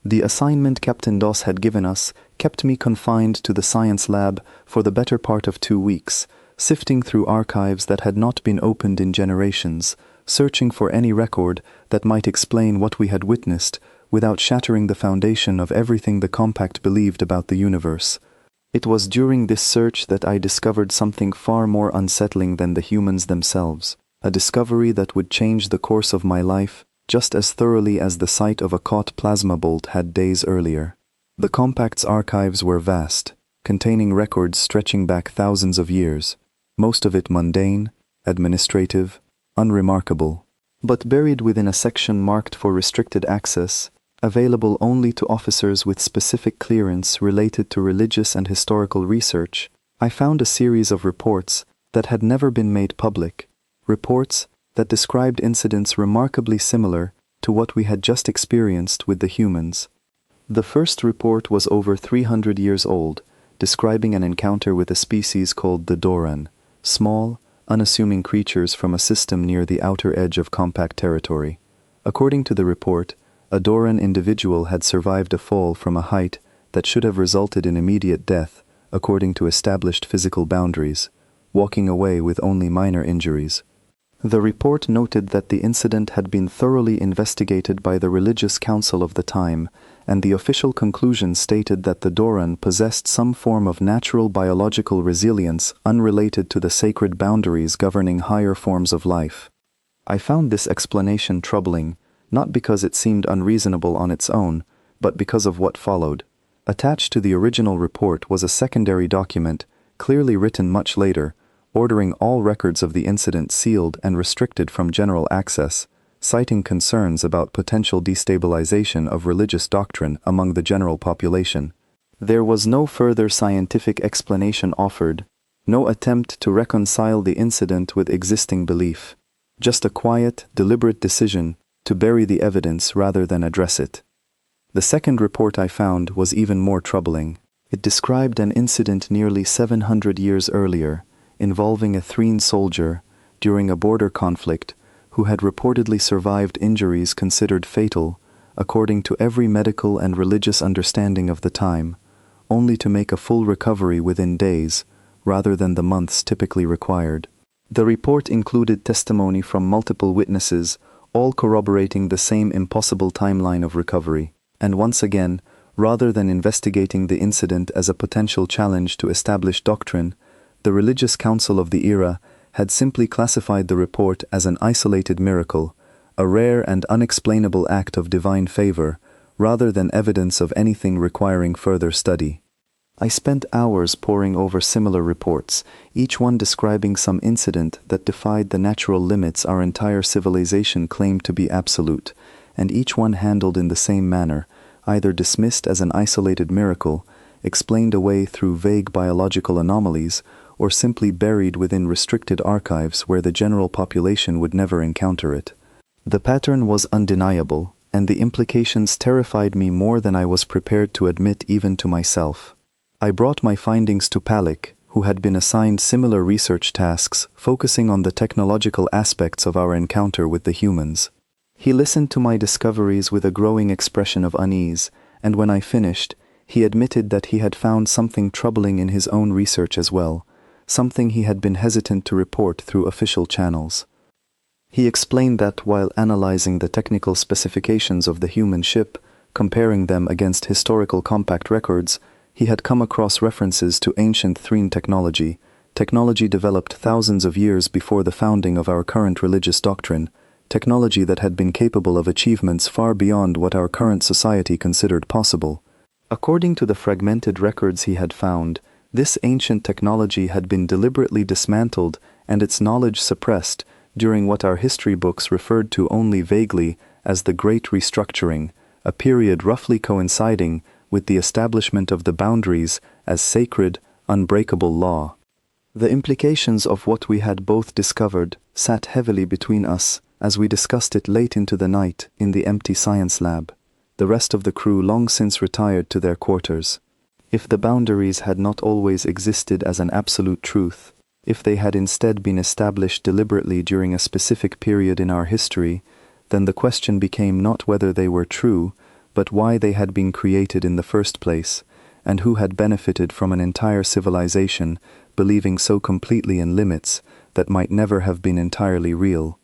The assignment Captain Doss had given us kept me confined to the science lab for the better part of 2 weeks, sifting through archives that had not been opened in generations, searching for any record that might explain what we had witnessed without shattering the foundation of everything the Compact believed about the universe. It was during this search that I discovered something far more unsettling than the humans themselves, a discovery that would change the course of my life just as thoroughly as the sight of a caught plasma bolt had days earlier. The Compact's archives were vast, containing records stretching back thousands of years, most of it mundane, administrative, unremarkable, but buried within a section marked for restricted access, available only to officers with specific clearance related to religious and historical research. I found a series of reports that had never been made public, reports that described incidents remarkably similar to what we had just experienced with the humans. The first report was over 300 years old, describing an encounter with a species called the Doran, small, unassuming creatures from a system near the outer edge of compact territory. According to the report, a Doran individual had survived a fall from a height that should have resulted in immediate death, according to established physical boundaries, walking away with only minor injuries. The report noted that the incident had been thoroughly investigated by the religious council of the time, and the official conclusion stated that the Doran possessed some form of natural biological resilience unrelated to the sacred boundaries governing higher forms of life. I found this explanation troubling, not because it seemed unreasonable on its own, but because of what followed. Attached to the original report was a secondary document, clearly written much later, ordering all records of the incident sealed and restricted from general access, citing concerns about potential destabilization of religious doctrine among the general population. There was no further scientific explanation offered, no attempt to reconcile the incident with existing belief, just a quiet, deliberate decision to bury the evidence rather than address it. The second report I found was even more troubling. It described an incident nearly 700 years earlier, involving a Threen soldier during a border conflict who had reportedly survived injuries considered fatal, according to every medical and religious understanding of the time, only to make a full recovery within days, rather than the months typically required. The report included testimony from multiple witnesses, all corroborating the same impossible timeline of recovery. And once again, rather than investigating the incident as a potential challenge to established doctrine, the religious council of the era had simply classified the report as an isolated miracle, a rare and unexplainable act of divine favor, rather than evidence of anything requiring further study. I spent hours poring over similar reports, each one describing some incident that defied the natural limits our entire civilization claimed to be absolute, and each one handled in the same manner, either dismissed as an isolated miracle, explained away through vague biological anomalies, or simply buried within restricted archives where the general population would never encounter it. The pattern was undeniable, and the implications terrified me more than I was prepared to admit even to myself. I brought my findings to Palik, who had been assigned similar research tasks focusing on the technological aspects of our encounter with the humans. He listened to my discoveries with a growing expression of unease, and when I finished, he admitted that he had found something troubling in his own research as well, something he had been hesitant to report through official channels. He explained that while analyzing the technical specifications of the human ship, comparing them against historical compact records, he had come across references to ancient Threen technology developed thousands of years before the founding of our current religious doctrine, technology that had been capable of achievements far beyond what our current society considered possible. According to the fragmented records he had found, this ancient technology had been deliberately dismantled and its knowledge suppressed during what our history books referred to only vaguely as the Great Restructuring, a period roughly coinciding with the establishment of the boundaries as sacred, unbreakable law. The implications of what we had both discovered sat heavily between us as we discussed it late into the night in the empty science lab, the rest of the crew long since retired to their quarters. If the boundaries had not always existed as an absolute truth, if they had instead been established deliberately during a specific period in our history, then the question became not whether they were true, but why they had been created in the first place, and who had benefited from an entire civilization believing so completely in limits that might never have been entirely real.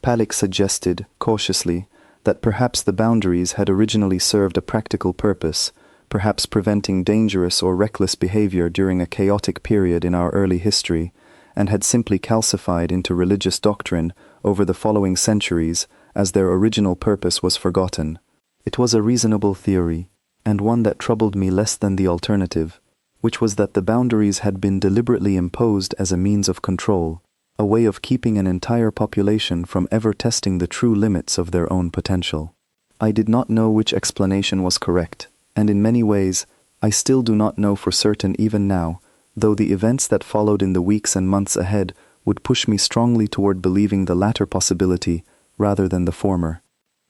Palik suggested, cautiously, that perhaps the boundaries had originally served a practical purpose, perhaps preventing dangerous or reckless behavior during a chaotic period in our early history, and had simply calcified into religious doctrine over the following centuries as their original purpose was forgotten. It was a reasonable theory, and one that troubled me less than the alternative, which was that the boundaries had been deliberately imposed as a means of control, a way of keeping an entire population from ever testing the true limits of their own potential. I did not know which explanation was correct, and in many ways, I still do not know for certain even now, though the events that followed in the weeks and months ahead would push me strongly toward believing the latter possibility rather than the former.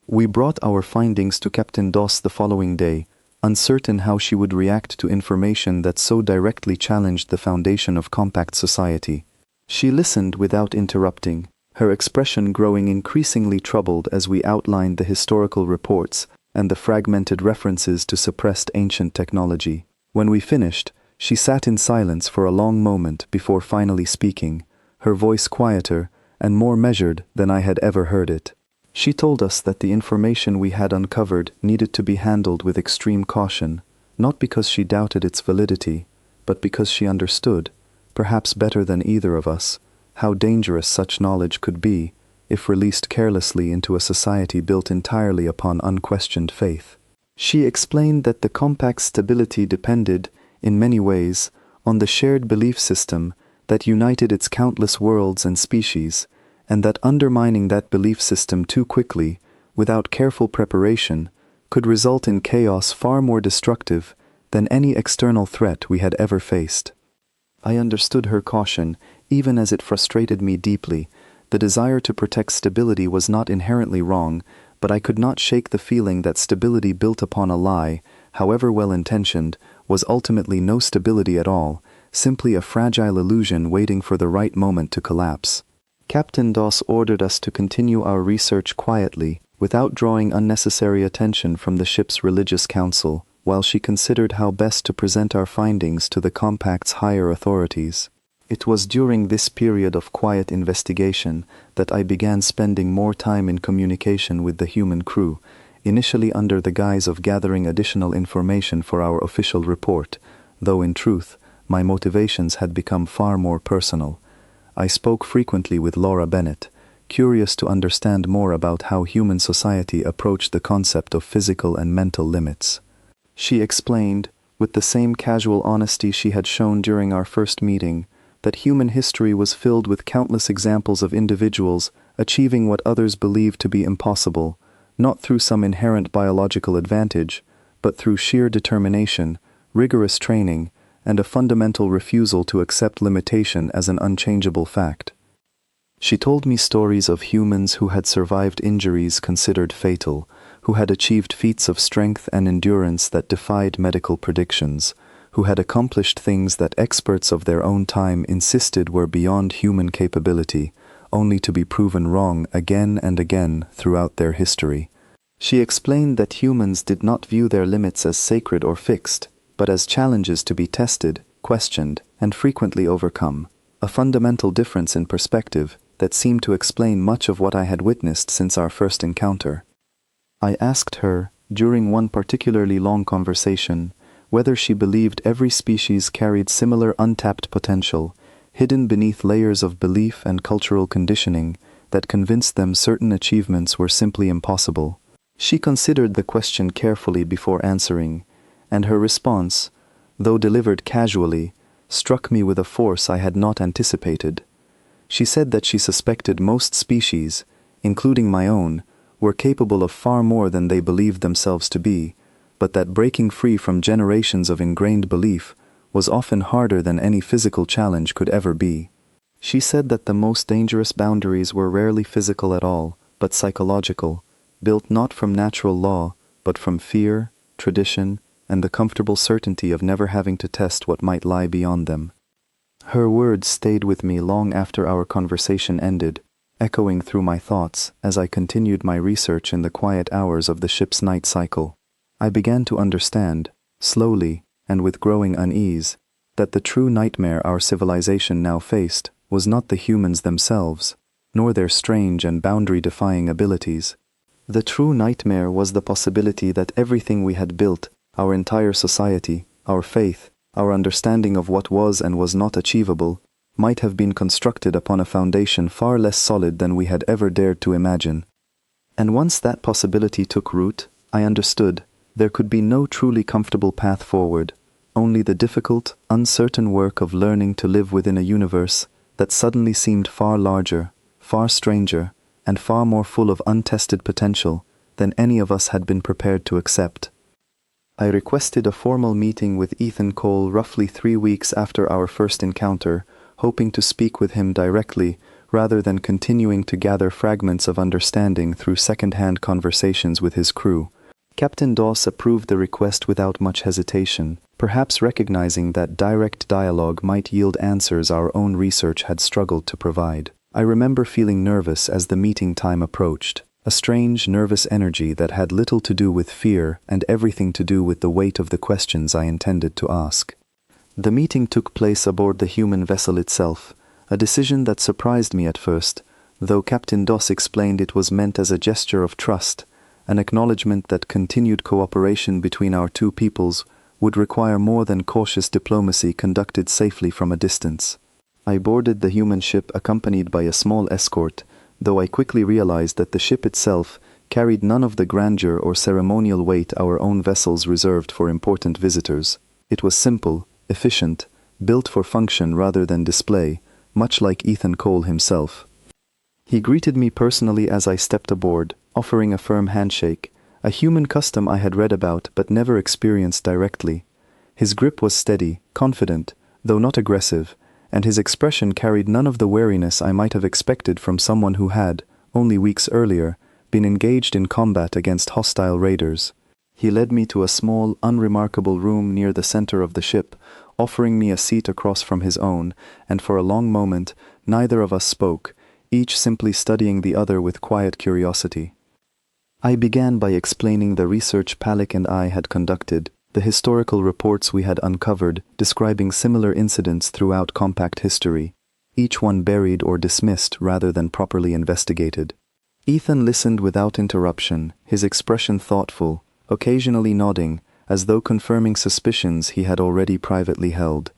We brought our findings to Captain Doss the following day, uncertain how she would react to information that so directly challenged the foundation of compact society. She listened without interrupting, her expression growing increasingly troubled as we outlined the historical reports and the fragmented references to suppressed ancient technology. When we finished, she sat in silence for a long moment before finally speaking, her voice quieter and more measured than I had ever heard it. She told us that the information we had uncovered needed to be handled with extreme caution, not because she doubted its validity, but because she understood, perhaps better than either of us, how dangerous such knowledge could be if released carelessly into a society built entirely upon unquestioned faith. She explained that the compact's stability depended, in many ways, on the shared belief system that united its countless worlds and species, and that undermining that belief system too quickly, without careful preparation, could result in chaos far more destructive than any external threat we had ever faced. I understood her caution, even as it frustrated me deeply. The desire to protect stability was not inherently wrong, but I could not shake the feeling that stability built upon a lie, however well-intentioned, was ultimately no stability at all, simply a fragile illusion waiting for the right moment to collapse. Captain Doss ordered us to continue our research quietly, without drawing unnecessary attention from the ship's religious council, while she considered how best to present our findings to the compact's higher authorities. It was during this period of quiet investigation that I began spending more time in communication with the human crew, initially under the guise of gathering additional information for our official report, though in truth, my motivations had become far more personal. I spoke frequently with Laura Bennett, curious to understand more about how human society approached the concept of physical and mental limits. She explained, with the same casual honesty she had shown during our first meeting, that human history was filled with countless examples of individuals achieving what others believed to be impossible, not through some inherent biological advantage, but through sheer determination, rigorous training, and a fundamental refusal to accept limitation as an unchangeable fact. She told me stories of humans who had survived injuries considered fatal, who had achieved feats of strength and endurance that defied medical predictions, who had accomplished things that experts of their own time insisted were beyond human capability, only to be proven wrong again and again throughout their history. She explained that humans did not view their limits as sacred or fixed, but as challenges to be tested, questioned, and frequently overcome, a fundamental difference in perspective that seemed to explain much of what I had witnessed since our first encounter. I asked her, during one particularly long conversation, whether she believed every species carried similar untapped potential, hidden beneath layers of belief and cultural conditioning that convinced them certain achievements were simply impossible. She considered the question carefully before answering, and her response, though delivered casually, struck me with a force I had not anticipated. She said that she suspected most species, including my own, were capable of far more than they believed themselves to be, but that breaking free from generations of ingrained belief was often harder than any physical challenge could ever be. She said that the most dangerous boundaries were rarely physical at all, but psychological, built not from natural law, but from fear, tradition, and the comfortable certainty of never having to test what might lie beyond them. Her words stayed with me long after our conversation ended, echoing through my thoughts as I continued my research in the quiet hours of the ship's night cycle. I began to understand, slowly and with growing unease, that the true nightmare our civilization now faced was not the humans themselves, nor their strange and boundary-defying abilities. The true nightmare was the possibility that everything we had built, our entire society, our faith, our understanding of what was and was not achievable, might have been constructed upon a foundation far less solid than we had ever dared to imagine. And once that possibility took root, I understood there could be no truly comfortable path forward, only the difficult, uncertain work of learning to live within a universe that suddenly seemed far larger, far stranger, and far more full of untested potential than any of us had been prepared to accept. I requested a formal meeting with Ethan Cole roughly 3 weeks after our first encounter, hoping to speak with him directly rather than continuing to gather fragments of understanding through second-hand conversations with his crew. Captain Doss approved the request without much hesitation, perhaps recognizing that direct dialogue might yield answers our own research had struggled to provide. I remember feeling nervous as the meeting time approached, a strange, nervous energy that had little to do with fear and everything to do with the weight of the questions I intended to ask. The meeting took place aboard the human vessel itself, a decision that surprised me at first, though Captain Doss explained it was meant as a gesture of trust, an acknowledgement that continued cooperation between our two peoples would require more than cautious diplomacy conducted safely from a distance. I boarded the human ship accompanied by a small escort, though I quickly realized that the ship itself carried none of the grandeur or ceremonial weight our own vessels reserved for important visitors. It was simple, efficient, built for function rather than display, much like Ethan Cole himself. He greeted me personally as I stepped aboard, offering a firm handshake, a human custom I had read about but never experienced directly. His grip was steady, confident, though not aggressive, and his expression carried none of the wariness I might have expected from someone who had, only weeks earlier, been engaged in combat against hostile raiders. He led me to a small, unremarkable room near the center of the ship, offering me a seat across from his own, and for a long moment neither of us spoke, each simply studying the other with quiet curiosity. I began by explaining the research Palik and I had conducted, the historical reports we had uncovered describing similar incidents throughout compact history, each one buried or dismissed rather than properly investigated. Ethan listened without interruption, his expression thoughtful, occasionally nodding, as though confirming suspicions he had already privately held.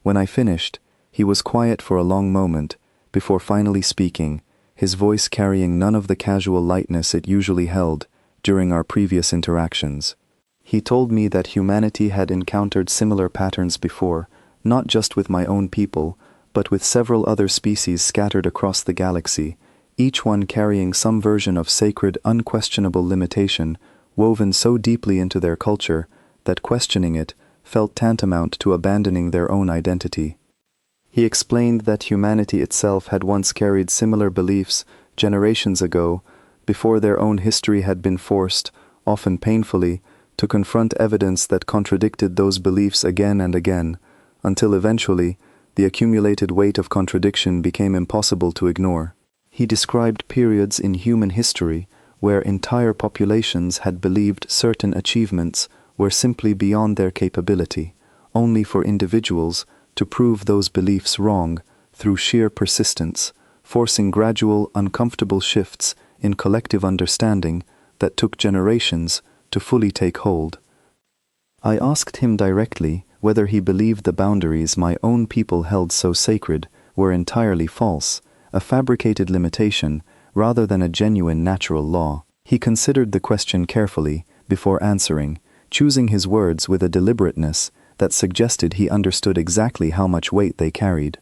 When I finished, he was quiet for a long moment, before finally speaking, his voice carrying none of the casual lightness it usually held during our previous interactions. He told me that humanity had encountered similar patterns before, not just with my own people, but with several other species scattered across the galaxy, each one carrying some version of sacred, unquestionable limitation woven so deeply into their culture that questioning it felt tantamount to abandoning their own identity. He explained that humanity itself had once carried similar beliefs generations ago, before their own history had been forced, often painfully, to confront evidence that contradicted those beliefs again and again, until eventually the accumulated weight of contradiction became impossible to ignore. He described periods in human history where entire populations had believed certain achievements were simply beyond their capability, only for individuals to prove those beliefs wrong through sheer persistence, forcing gradual, uncomfortable shifts in collective understanding that took generations to fully take hold. I asked him directly whether he believed the boundaries my own people held so sacred were entirely false, a fabricated limitation rather than a genuine natural law. He considered the question carefully before answering, choosing his words with a deliberateness that suggested he understood exactly how much weight they carried.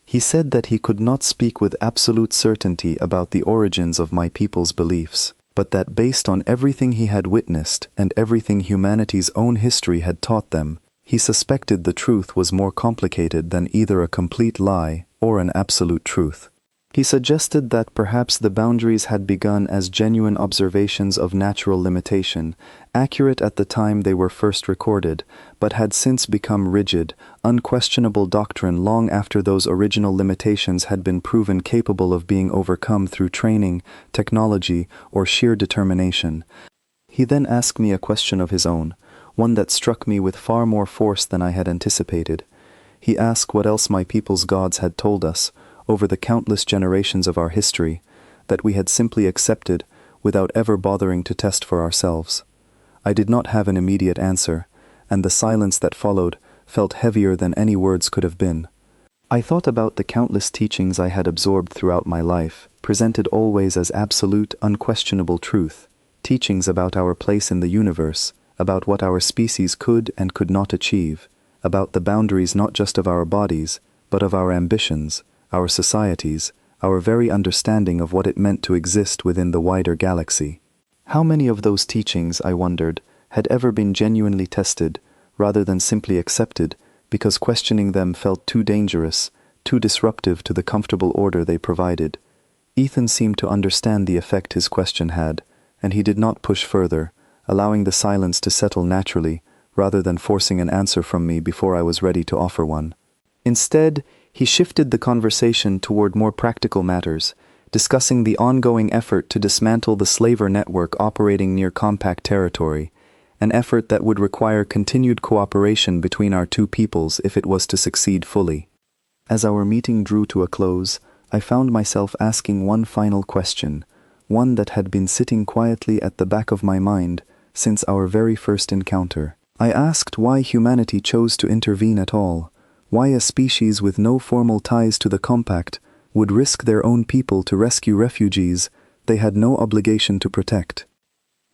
He said that he could not speak with absolute certainty about the origins of my people's beliefs, but that based on everything he had witnessed and everything humanity's own history had taught them, he suspected the truth was more complicated than either a complete lie or an absolute truth. He suggested that perhaps the boundaries had begun as genuine observations of natural limitation, accurate at the time they were first recorded, but had since become rigid, unquestionable doctrine long after those original limitations had been proven capable of being overcome through training, technology, or sheer determination. He then asked me a question of his own, one that struck me with far more force than I had anticipated. He asked what else my people's gods had told us, over the countless generations of our history, that we had simply accepted without ever bothering to test for ourselves. I did not have an immediate answer, and the silence that followed felt heavier than any words could have been. I thought about the countless teachings I had absorbed throughout my life, presented always as absolute, unquestionable truth, teachings about our place in the universe, about what our species could and could not achieve, about the boundaries not just of our bodies, but of our ambitions, our societies, our very understanding of what it meant to exist within the wider galaxy. How many of those teachings, I wondered, had ever been genuinely tested, rather than simply accepted, because questioning them felt too dangerous, too disruptive to the comfortable order they provided? Ethan seemed to understand the effect his question had, and he did not push further, allowing the silence to settle naturally, rather than forcing an answer from me before I was ready to offer one. Instead, he shifted the conversation toward more practical matters, discussing the ongoing effort to dismantle the slaver network operating near compact territory, an effort that would require continued cooperation between our two peoples if it was to succeed fully. As our meeting drew to a close, I found myself asking one final question, one that had been sitting quietly at the back of my mind since our very first encounter. I asked why humanity chose to intervene at all, why a species with no formal ties to the compact would risk their own people to rescue refugees they had no obligation to protect.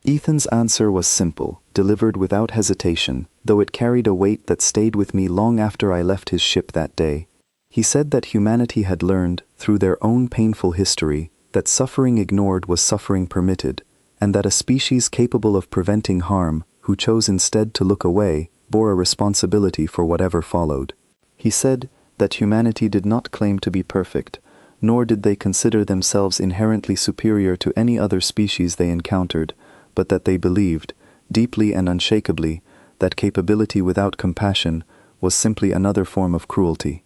Ethan's answer was simple, delivered without hesitation, though it carried a weight that stayed with me long after I left his ship that day. He said that humanity had learned, through their own painful history, that suffering ignored was suffering permitted, and that a species capable of preventing harm, who chose instead to look away, bore a responsibility for whatever followed. He said that humanity did not claim to be perfect, nor did they consider themselves inherently superior to any other species they encountered, but that they believed, deeply and unshakably, that capability without compassion was simply another form of cruelty.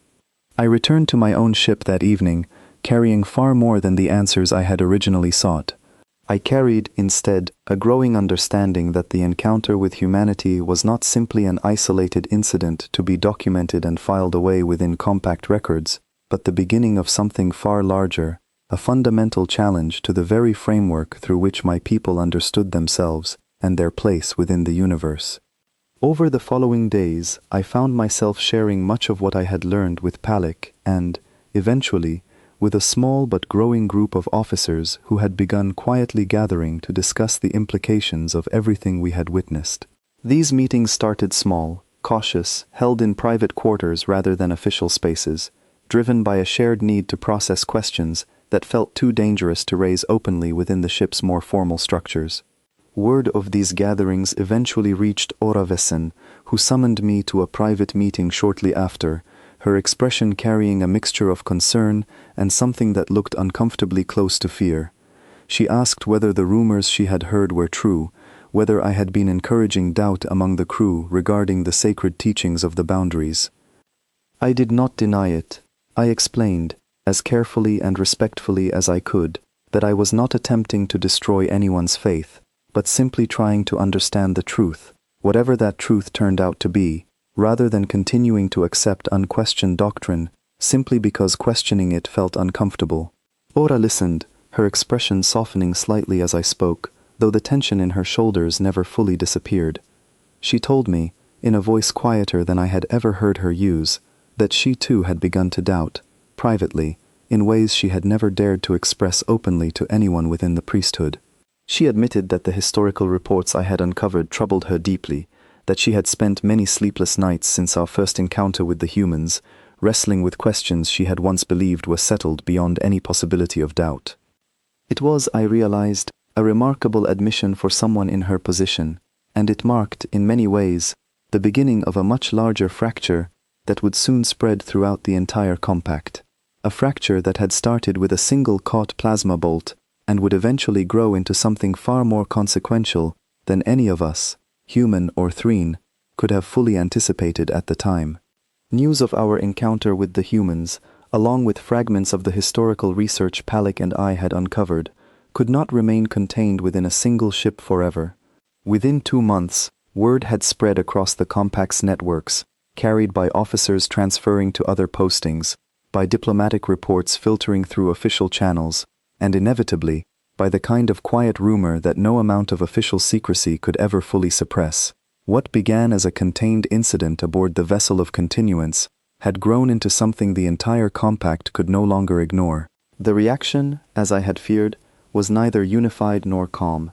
I returned to my own ship that evening, carrying far more than the answers I had originally sought. I carried, instead, a growing understanding that the encounter with humanity was not simply an isolated incident to be documented and filed away within compact records, but the beginning of something far larger, a fundamental challenge to the very framework through which my people understood themselves and their place within the universe. Over the following days, I found myself sharing much of what I had learned with Palik and, eventually, with a small but growing group of officers who had begun quietly gathering to discuss the implications of everything we had witnessed. These meetings started small, cautious, held in private quarters rather than official spaces, driven by a shared need to process questions that felt too dangerous to raise openly within the ship's more formal structures. Word of these gatherings eventually reached Oravesen, who summoned me to a private meeting shortly after, her expression carrying a mixture of concern and something that looked uncomfortably close to fear. She asked whether the rumors she had heard were true, whether I had been encouraging doubt among the crew regarding the sacred teachings of the boundaries. I did not deny it. I explained, as carefully and respectfully as I could, that I was not attempting to destroy anyone's faith, but simply trying to understand the truth, whatever that truth turned out to be, rather than continuing to accept unquestioned doctrine simply because questioning it felt uncomfortable. Ora listened, her expression softening slightly as I spoke, though the tension in her shoulders never fully disappeared. She told me, in a voice quieter than I had ever heard her use, that she too had begun to doubt, privately, in ways she had never dared to express openly to anyone within the priesthood. She admitted that the historical reports I had uncovered troubled her deeply, that she had spent many sleepless nights since our first encounter with the humans, wrestling with questions she had once believed were settled beyond any possibility of doubt. It was, I realized, a remarkable admission for someone in her position, and it marked, in many ways, the beginning of a much larger fracture that would soon spread throughout the entire compact. A fracture that had started with a single caught plasma bolt and would eventually grow into something far more consequential than any of us, human or Threen, could have fully anticipated at the time. News of our encounter with the humans, along with fragments of the historical research Palik and I had uncovered, could not remain contained within a single ship forever. Within 2 months, word had spread across the compact's networks, carried by officers transferring to other postings, by diplomatic reports filtering through official channels, and inevitably, by the kind of quiet rumor that no amount of official secrecy could ever fully suppress. What began as a contained incident aboard the vessel of continuance had grown into something the entire compact could no longer ignore. The reaction, as I had feared, was neither unified nor calm.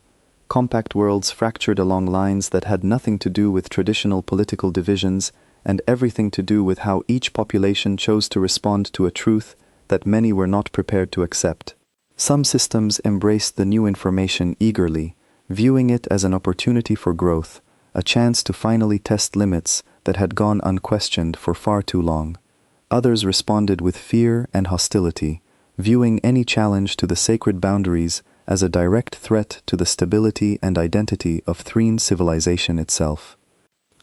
Compact worlds fractured along lines that had nothing to do with traditional political divisions and everything to do with how each population chose to respond to a truth that many were not prepared to accept. Some systems embraced the new information eagerly, viewing it as an opportunity for growth, a chance to finally test limits that had gone unquestioned for far too long. Others responded with fear and hostility, viewing any challenge to the sacred boundaries as a direct threat to the stability and identity of Threen civilization itself.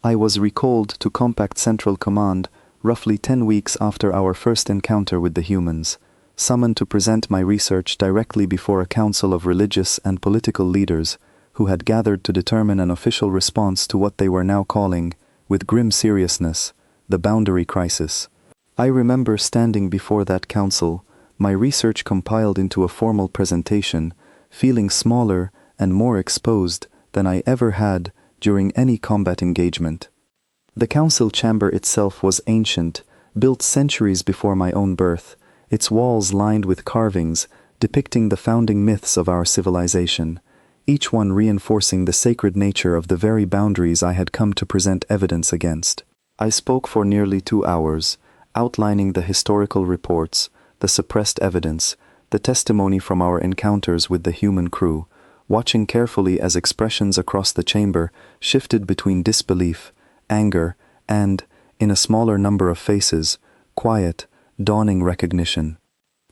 I was recalled to Compact Central Command roughly 10 weeks after our first encounter with the humans, summoned to present my research directly before a council of religious and political leaders who had gathered to determine an official response to what they were now calling, with grim seriousness, the boundary crisis. I remember standing before that council, my research compiled into a formal presentation, feeling smaller and more exposed than I ever had during any combat engagement. The council chamber itself was ancient, built centuries before my own birth, its walls lined with carvings depicting the founding myths of our civilization, each one reinforcing the sacred nature of the very boundaries I had come to present evidence against. I spoke for nearly 2 hours, outlining the historical reports, the suppressed evidence, the testimony from our encounters with the human crew, watching carefully as expressions across the chamber shifted between disbelief, anger, and, in a smaller number of faces, quiet, dawning recognition.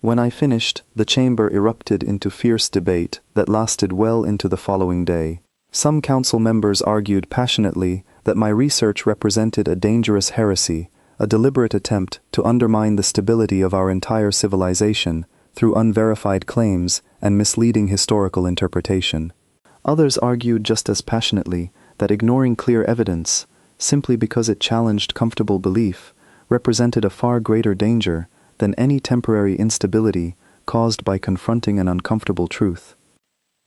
When I finished, the chamber erupted into fierce debate that lasted well into the following day. Some council members argued passionately that my research represented a dangerous heresy, a deliberate attempt to undermine the stability of our entire civilization through unverified claims and misleading historical interpretation. Others argued just as passionately that ignoring clear evidence, simply because it challenged comfortable belief, represented a far greater danger than any temporary instability caused by confronting an uncomfortable truth.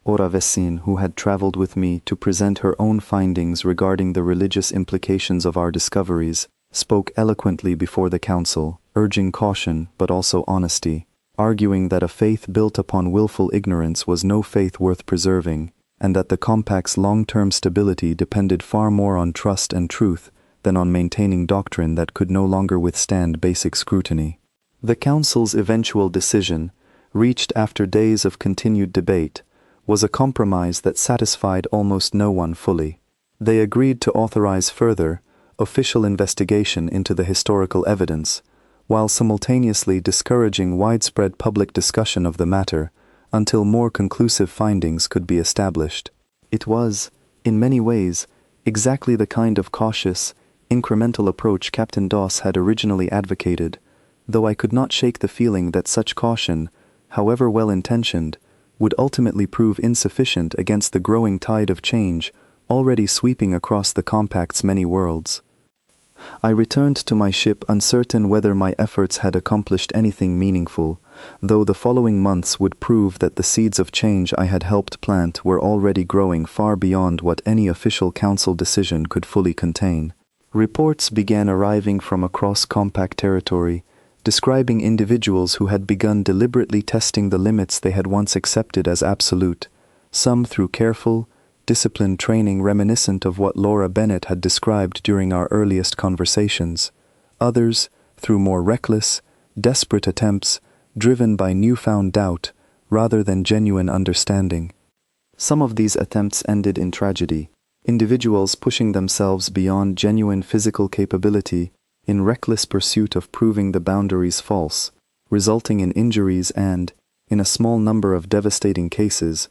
Ora Vessin, who had traveled with me to present her own findings regarding the religious implications of our discoveries, spoke eloquently before the council, urging caution but also honesty, arguing that a faith built upon willful ignorance was no faith worth preserving, and that the compact's long-term stability depended far more on trust and truth than on maintaining doctrine that could no longer withstand basic scrutiny. The council's eventual decision, reached after days of continued debate, was a compromise that satisfied almost no one fully. They agreed to authorize further, official investigation into the historical evidence, while simultaneously discouraging widespread public discussion of the matter until more conclusive findings could be established. It was, in many ways, exactly the kind of cautious, incremental approach Captain Doss had originally advocated, though I could not shake the feeling that such caution, however well-intentioned, would ultimately prove insufficient against the growing tide of change already sweeping across the Compact's many worlds. I returned to my ship uncertain whether my efforts had accomplished anything meaningful, though the following months would prove that the seeds of change I had helped plant were already growing far beyond what any official council decision could fully contain. Reports began arriving from across Compact territory, describing individuals who had begun deliberately testing the limits they had once accepted as absolute, some through careful, disciplined training reminiscent of what Laura Bennett had described during our earliest conversations, others through more reckless, desperate attempts driven by newfound doubt rather than genuine understanding. Some of these attempts ended in tragedy, individuals pushing themselves beyond genuine physical capability in reckless pursuit of proving the boundaries false, resulting in injuries and, in a small number of devastating cases,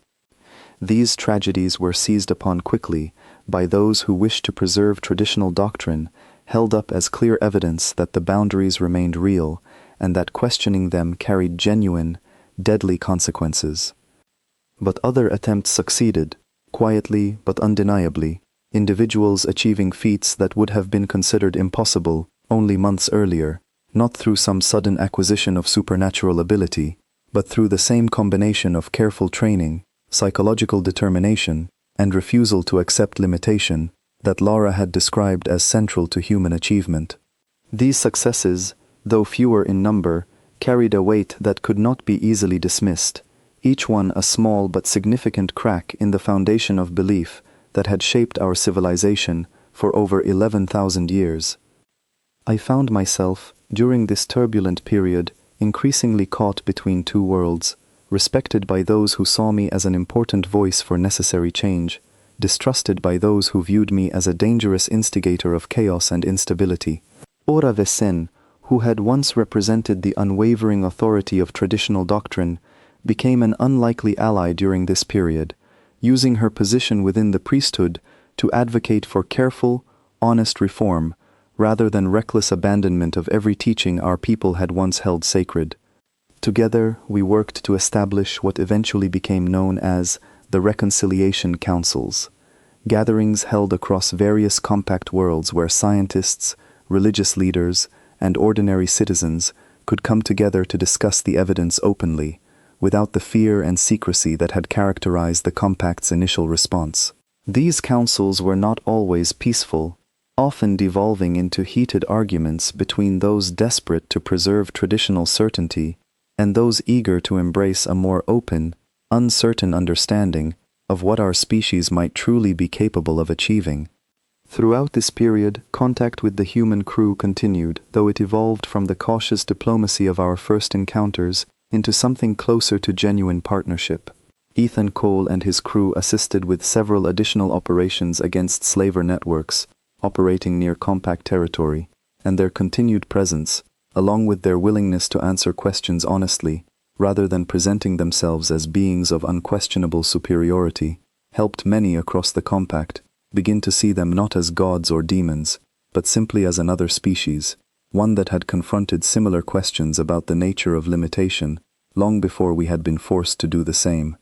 these tragedies were seized upon quickly by those who wished to preserve traditional doctrine, held up as clear evidence that the boundaries remained real and that questioning them carried genuine, deadly consequences. But other attempts succeeded, quietly but undeniably, individuals achieving feats that would have been considered impossible only months earlier, not through some sudden acquisition of supernatural ability, but through the same combination of careful training, psychological determination, and refusal to accept limitation that Laura had described as central to human achievement. These successes, though fewer in number, carried a weight that could not be easily dismissed, each one a small but significant crack in the foundation of belief that had shaped our civilization for over 11,000 years. I found myself, during this turbulent period, increasingly caught between two worlds, respected by those who saw me as an important voice for necessary change, distrusted by those who viewed me as a dangerous instigator of chaos and instability. Ora Vesen, who had once represented the unwavering authority of traditional doctrine, became an unlikely ally during this period, using her position within the priesthood to advocate for careful, honest reform, rather than reckless abandonment of every teaching our people had once held sacred. Together, we worked to establish what eventually became known as the Reconciliation Councils, gatherings held across various compact worlds where scientists, religious leaders, and ordinary citizens could come together to discuss the evidence openly, without the fear and secrecy that had characterized the compact's initial response. These councils were not always peaceful, often devolving into heated arguments between those desperate to preserve traditional certainty and those eager to embrace a more open, uncertain understanding of what our species might truly be capable of achieving. Throughout this period, contact with the human crew continued, though it evolved from the cautious diplomacy of our first encounters into something closer to genuine partnership. Ethan Cole and his crew assisted with several additional operations against slaver networks operating near compact territory, and their continued presence, along with their willingness to answer questions honestly, rather than presenting themselves as beings of unquestionable superiority, helped many across the compact begin to see them not as gods or demons, but simply as another species, one that had confronted similar questions about the nature of limitation, long before we had been forced to do the same.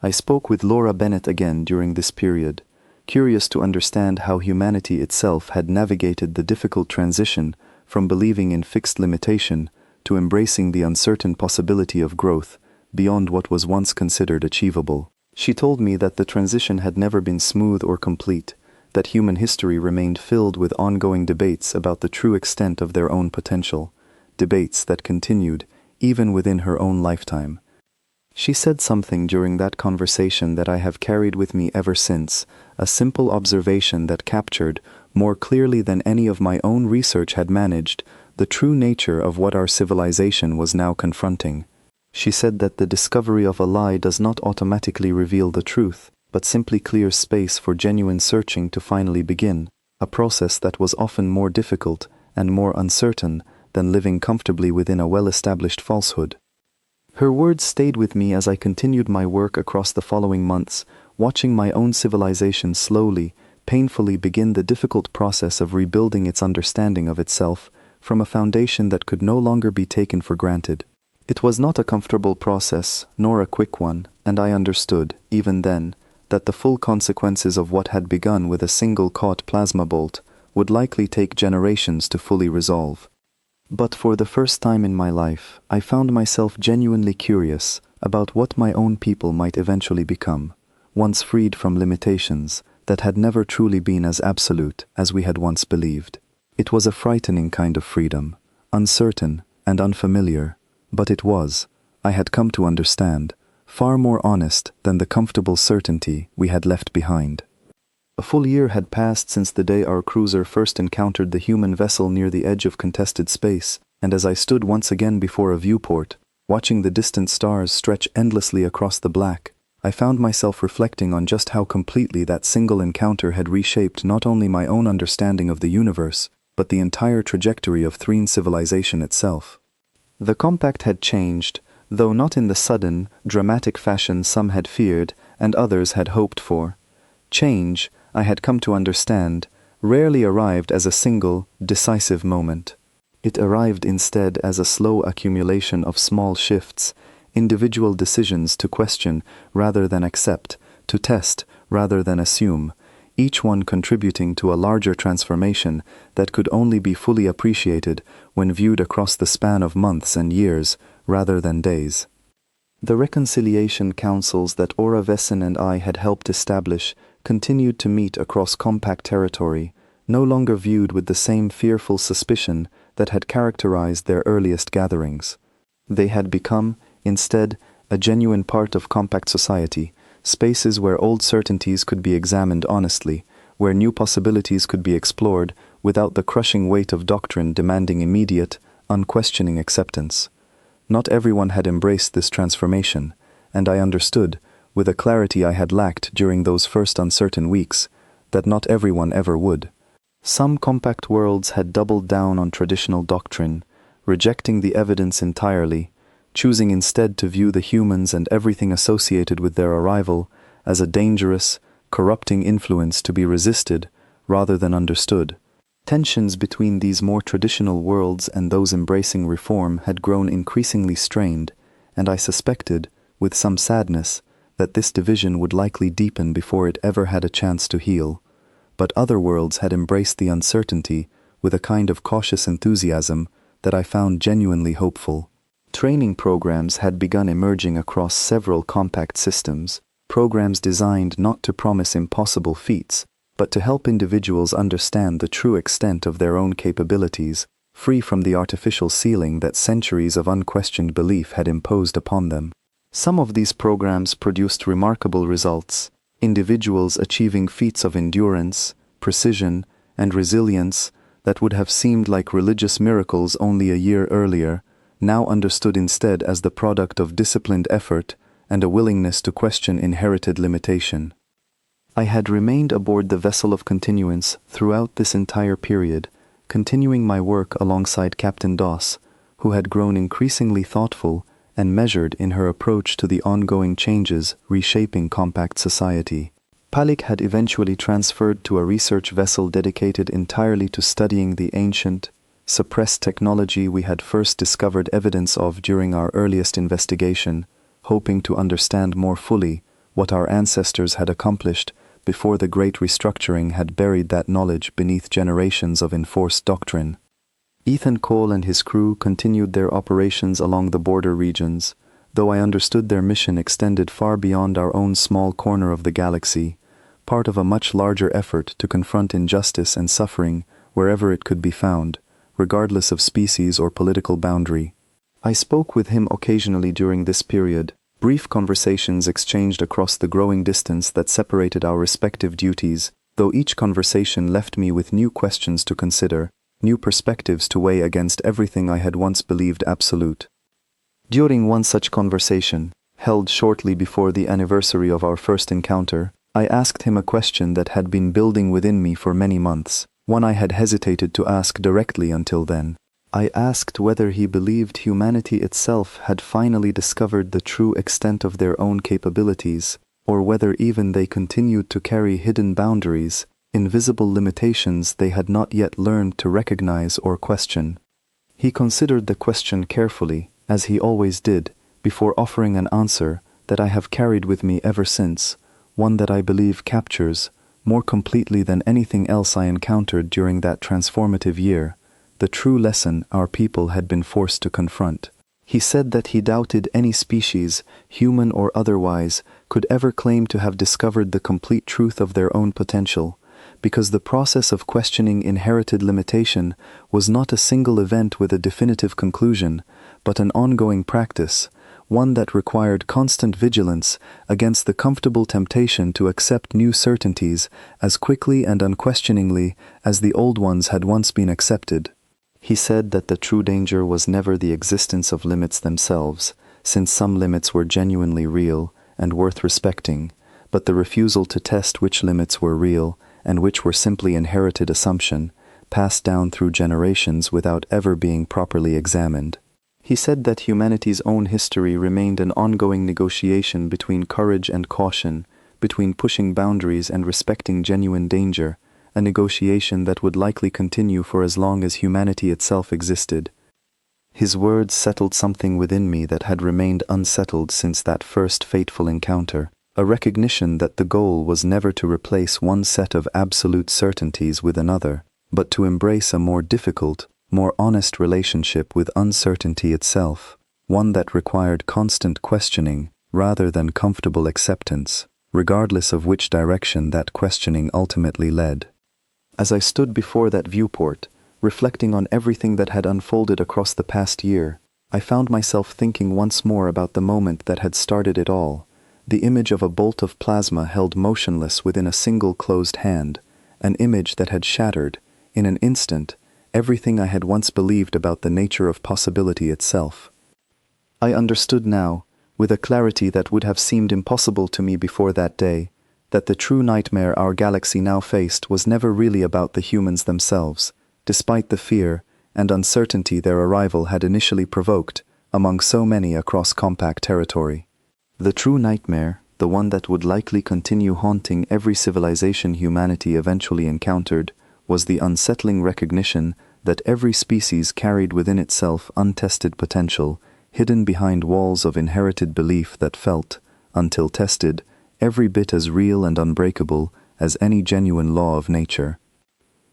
I spoke with Laura Bennett again during this period, curious to understand how humanity itself had navigated the difficult transition from believing in fixed limitation to embracing the uncertain possibility of growth beyond what was once considered achievable. She told me that the transition had never been smooth or complete, that human history remained filled with ongoing debates about the true extent of their own potential, debates that continued even within her own lifetime. She said something during that conversation that I have carried with me ever since, a simple observation that captured, more clearly than any of my own research had managed, the true nature of what our civilization was now confronting. She said that the discovery of a lie does not automatically reveal the truth, but simply clears space for genuine searching to finally begin, a process that was often more difficult and more uncertain than living comfortably within a well-established falsehood. Her words stayed with me as I continued my work across the following months, watching my own civilization slowly, painfully begin the difficult process of rebuilding its understanding of itself from a foundation that could no longer be taken for granted. It was not a comfortable process, nor a quick one, and I understood, even then, that the full consequences of what had begun with a single caught plasma bolt would likely take generations to fully resolve. But for the first time in my life, I found myself genuinely curious about what my own people might eventually become, once freed from limitations that had never truly been as absolute as we had once believed. It was a frightening kind of freedom, uncertain and unfamiliar, but it was, I had come to understand, far more honest than the comfortable certainty we had left behind. A full year had passed since the day our cruiser first encountered the human vessel near the edge of contested space, and as I stood once again before a viewport, watching the distant stars stretch endlessly across the black, I found myself reflecting on just how completely that single encounter had reshaped not only my own understanding of the universe, but the entire trajectory of Threen civilization itself. The compact had changed, though not in the sudden, dramatic fashion some had feared and others had hoped for. Change, I had come to understand, rarely arrived as a single, decisive moment. It arrived instead as a slow accumulation of small shifts, individual decisions to question rather than accept, to test rather than assume, each one contributing to a larger transformation that could only be fully appreciated when viewed across the span of months and years rather than days. The reconciliation councils that Ora Vesson and I had helped establish continued to meet across compact territory, no longer viewed with the same fearful suspicion that had characterized their earliest gatherings. They had become, instead, a genuine part of compact society, spaces where old certainties could be examined honestly, where new possibilities could be explored without the crushing weight of doctrine demanding immediate, unquestioning acceptance. Not everyone had embraced this transformation, and I understood, with a clarity I had lacked during those first uncertain weeks, that not everyone ever would. Some compact worlds had doubled down on traditional doctrine, rejecting the evidence entirely, choosing instead to view the humans and everything associated with their arrival as a dangerous, corrupting influence to be resisted rather than understood. Tensions between these more traditional worlds and those embracing reform had grown increasingly strained, and I suspected, with some sadness, that this division would likely deepen before it ever had a chance to heal. But other worlds had embraced the uncertainty with a kind of cautious enthusiasm that I found genuinely hopeful. Training programs had begun emerging across several compact systems, programs designed not to promise impossible feats, but to help individuals understand the true extent of their own capabilities, free from the artificial ceiling that centuries of unquestioned belief had imposed upon them. Some of these programs produced remarkable results, individuals achieving feats of endurance, precision, and resilience that would have seemed like religious miracles only a year earlier, now understood instead as the product of disciplined effort and a willingness to question inherited limitation. I had remained aboard the vessel of continuance throughout this entire period, continuing my work alongside Captain Doss, who had grown increasingly thoughtful and measured in her approach to the ongoing changes reshaping compact society. Palik had eventually transferred to a research vessel dedicated entirely to studying the ancient, suppressed technology we had first discovered evidence of during our earliest investigation, hoping to understand more fully what our ancestors had accomplished before the great restructuring had buried that knowledge beneath generations of enforced doctrine. Ethan Cole and his crew continued their operations along the border regions, though I understood their mission extended far beyond our own small corner of the galaxy, part of a much larger effort to confront injustice and suffering wherever it could be found, regardless of species or political boundary. I spoke with him occasionally during this period, brief conversations exchanged across the growing distance that separated our respective duties, though each conversation left me with new questions to consider, new perspectives to weigh against everything I had once believed absolute. During one such conversation, held shortly before the anniversary of our first encounter, I asked him a question that had been building within me for many months, one I had hesitated to ask directly until then. I asked whether he believed humanity itself had finally discovered the true extent of their own capabilities, or whether even they continued to carry hidden boundaries, invisible limitations they had not yet learned to recognize or question. He considered the question carefully, as he always did, before offering an answer that I have carried with me ever since, one that I believe captures, more completely than anything else I encountered during that transformative year, the true lesson our people had been forced to confront. He said that he doubted any species, human or otherwise, could ever claim to have discovered the complete truth of their own potential, because the process of questioning inherited limitation was not a single event with a definitive conclusion, but an ongoing practice, one that required constant vigilance against the comfortable temptation to accept new certainties as quickly and unquestioningly as the old ones had once been accepted. He said that the true danger was never the existence of limits themselves, since some limits were genuinely real and worth respecting, but the refusal to test which limits were real and which were simply inherited assumption, passed down through generations without ever being properly examined. He said that humanity's own history remained an ongoing negotiation between courage and caution, between pushing boundaries and respecting genuine danger, a negotiation that would likely continue for as long as humanity itself existed. His words settled something within me that had remained unsettled since that first fateful encounter, a recognition that the goal was never to replace one set of absolute certainties with another, but to embrace a more difficult, more honest relationship with uncertainty itself, one that required constant questioning rather than comfortable acceptance, regardless of which direction that questioning ultimately led. As I stood before that viewport, reflecting on everything that had unfolded across the past year, I found myself thinking once more about the moment that had started it all, the image of a bolt of plasma held motionless within a single closed hand, an image that had shattered, in an instant, everything I had once believed about the nature of possibility itself. I understood now, with a clarity that would have seemed impossible to me before that day, that the true nightmare our galaxy now faced was never really about the humans themselves, despite the fear and uncertainty their arrival had initially provoked, among so many across compact territory. The true nightmare, the one that would likely continue haunting every civilization humanity eventually encountered, was the unsettling recognition that every species carried within itself untested potential, hidden behind walls of inherited belief that felt, until tested, every bit as real and unbreakable as any genuine law of nature.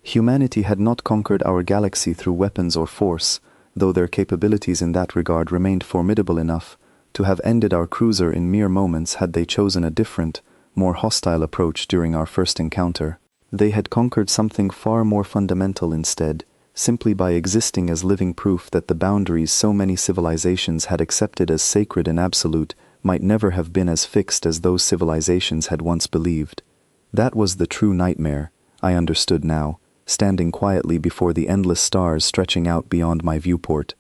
Humanity had not conquered our galaxy through weapons or force, though their capabilities in that regard remained formidable enough to have ended our cruiser in mere moments had they chosen a different, more hostile approach during our first encounter. They had conquered something far more fundamental instead, simply by existing as living proof that the boundaries so many civilizations had accepted as sacred and absolute might never have been as fixed as those civilizations had once believed. That was the true nightmare, I understood now, standing quietly before the endless stars stretching out beyond my viewport.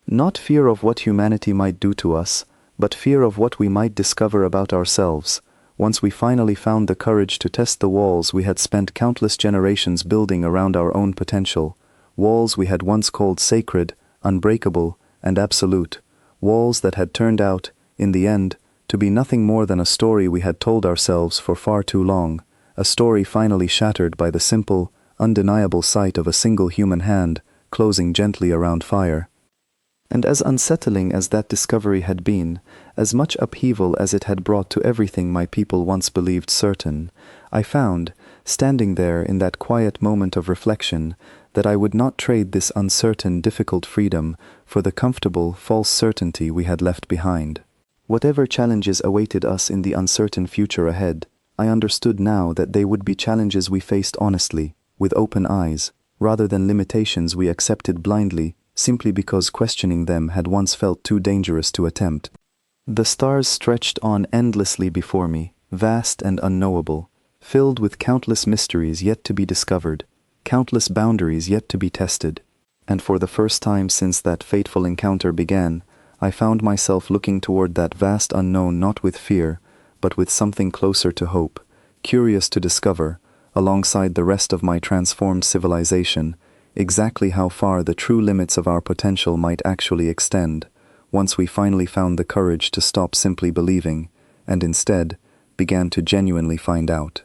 Not fear of what humanity might do to us, but fear of what we might discover about ourselves, once we finally found the courage to test the walls we had spent countless generations building around our own potential, walls we had once called sacred, unbreakable, and absolute, walls that had turned out, in the end, to be nothing more than a story we had told ourselves for far too long, a story finally shattered by the simple, undeniable sight of a single human hand closing gently around fire. And as unsettling as that discovery had been, as much upheaval as it had brought to everything my people once believed certain, I found, standing there in that quiet moment of reflection, that I would not trade this uncertain, difficult freedom for the comfortable, false certainty we had left behind. Whatever challenges awaited us in the uncertain future ahead, I understood now that they would be challenges we faced honestly, with open eyes, rather than limitations we accepted blindly, simply because questioning them had once felt too dangerous to attempt. The stars stretched on endlessly before me, vast and unknowable, filled with countless mysteries yet to be discovered, countless boundaries yet to be tested. And for the first time since that fateful encounter began, I found myself looking toward that vast unknown not with fear, but with something closer to hope, curious to discover, alongside the rest of my transformed civilization, exactly how far the true limits of our potential might actually extend, once we finally found the courage to stop simply believing, and instead began to genuinely find out.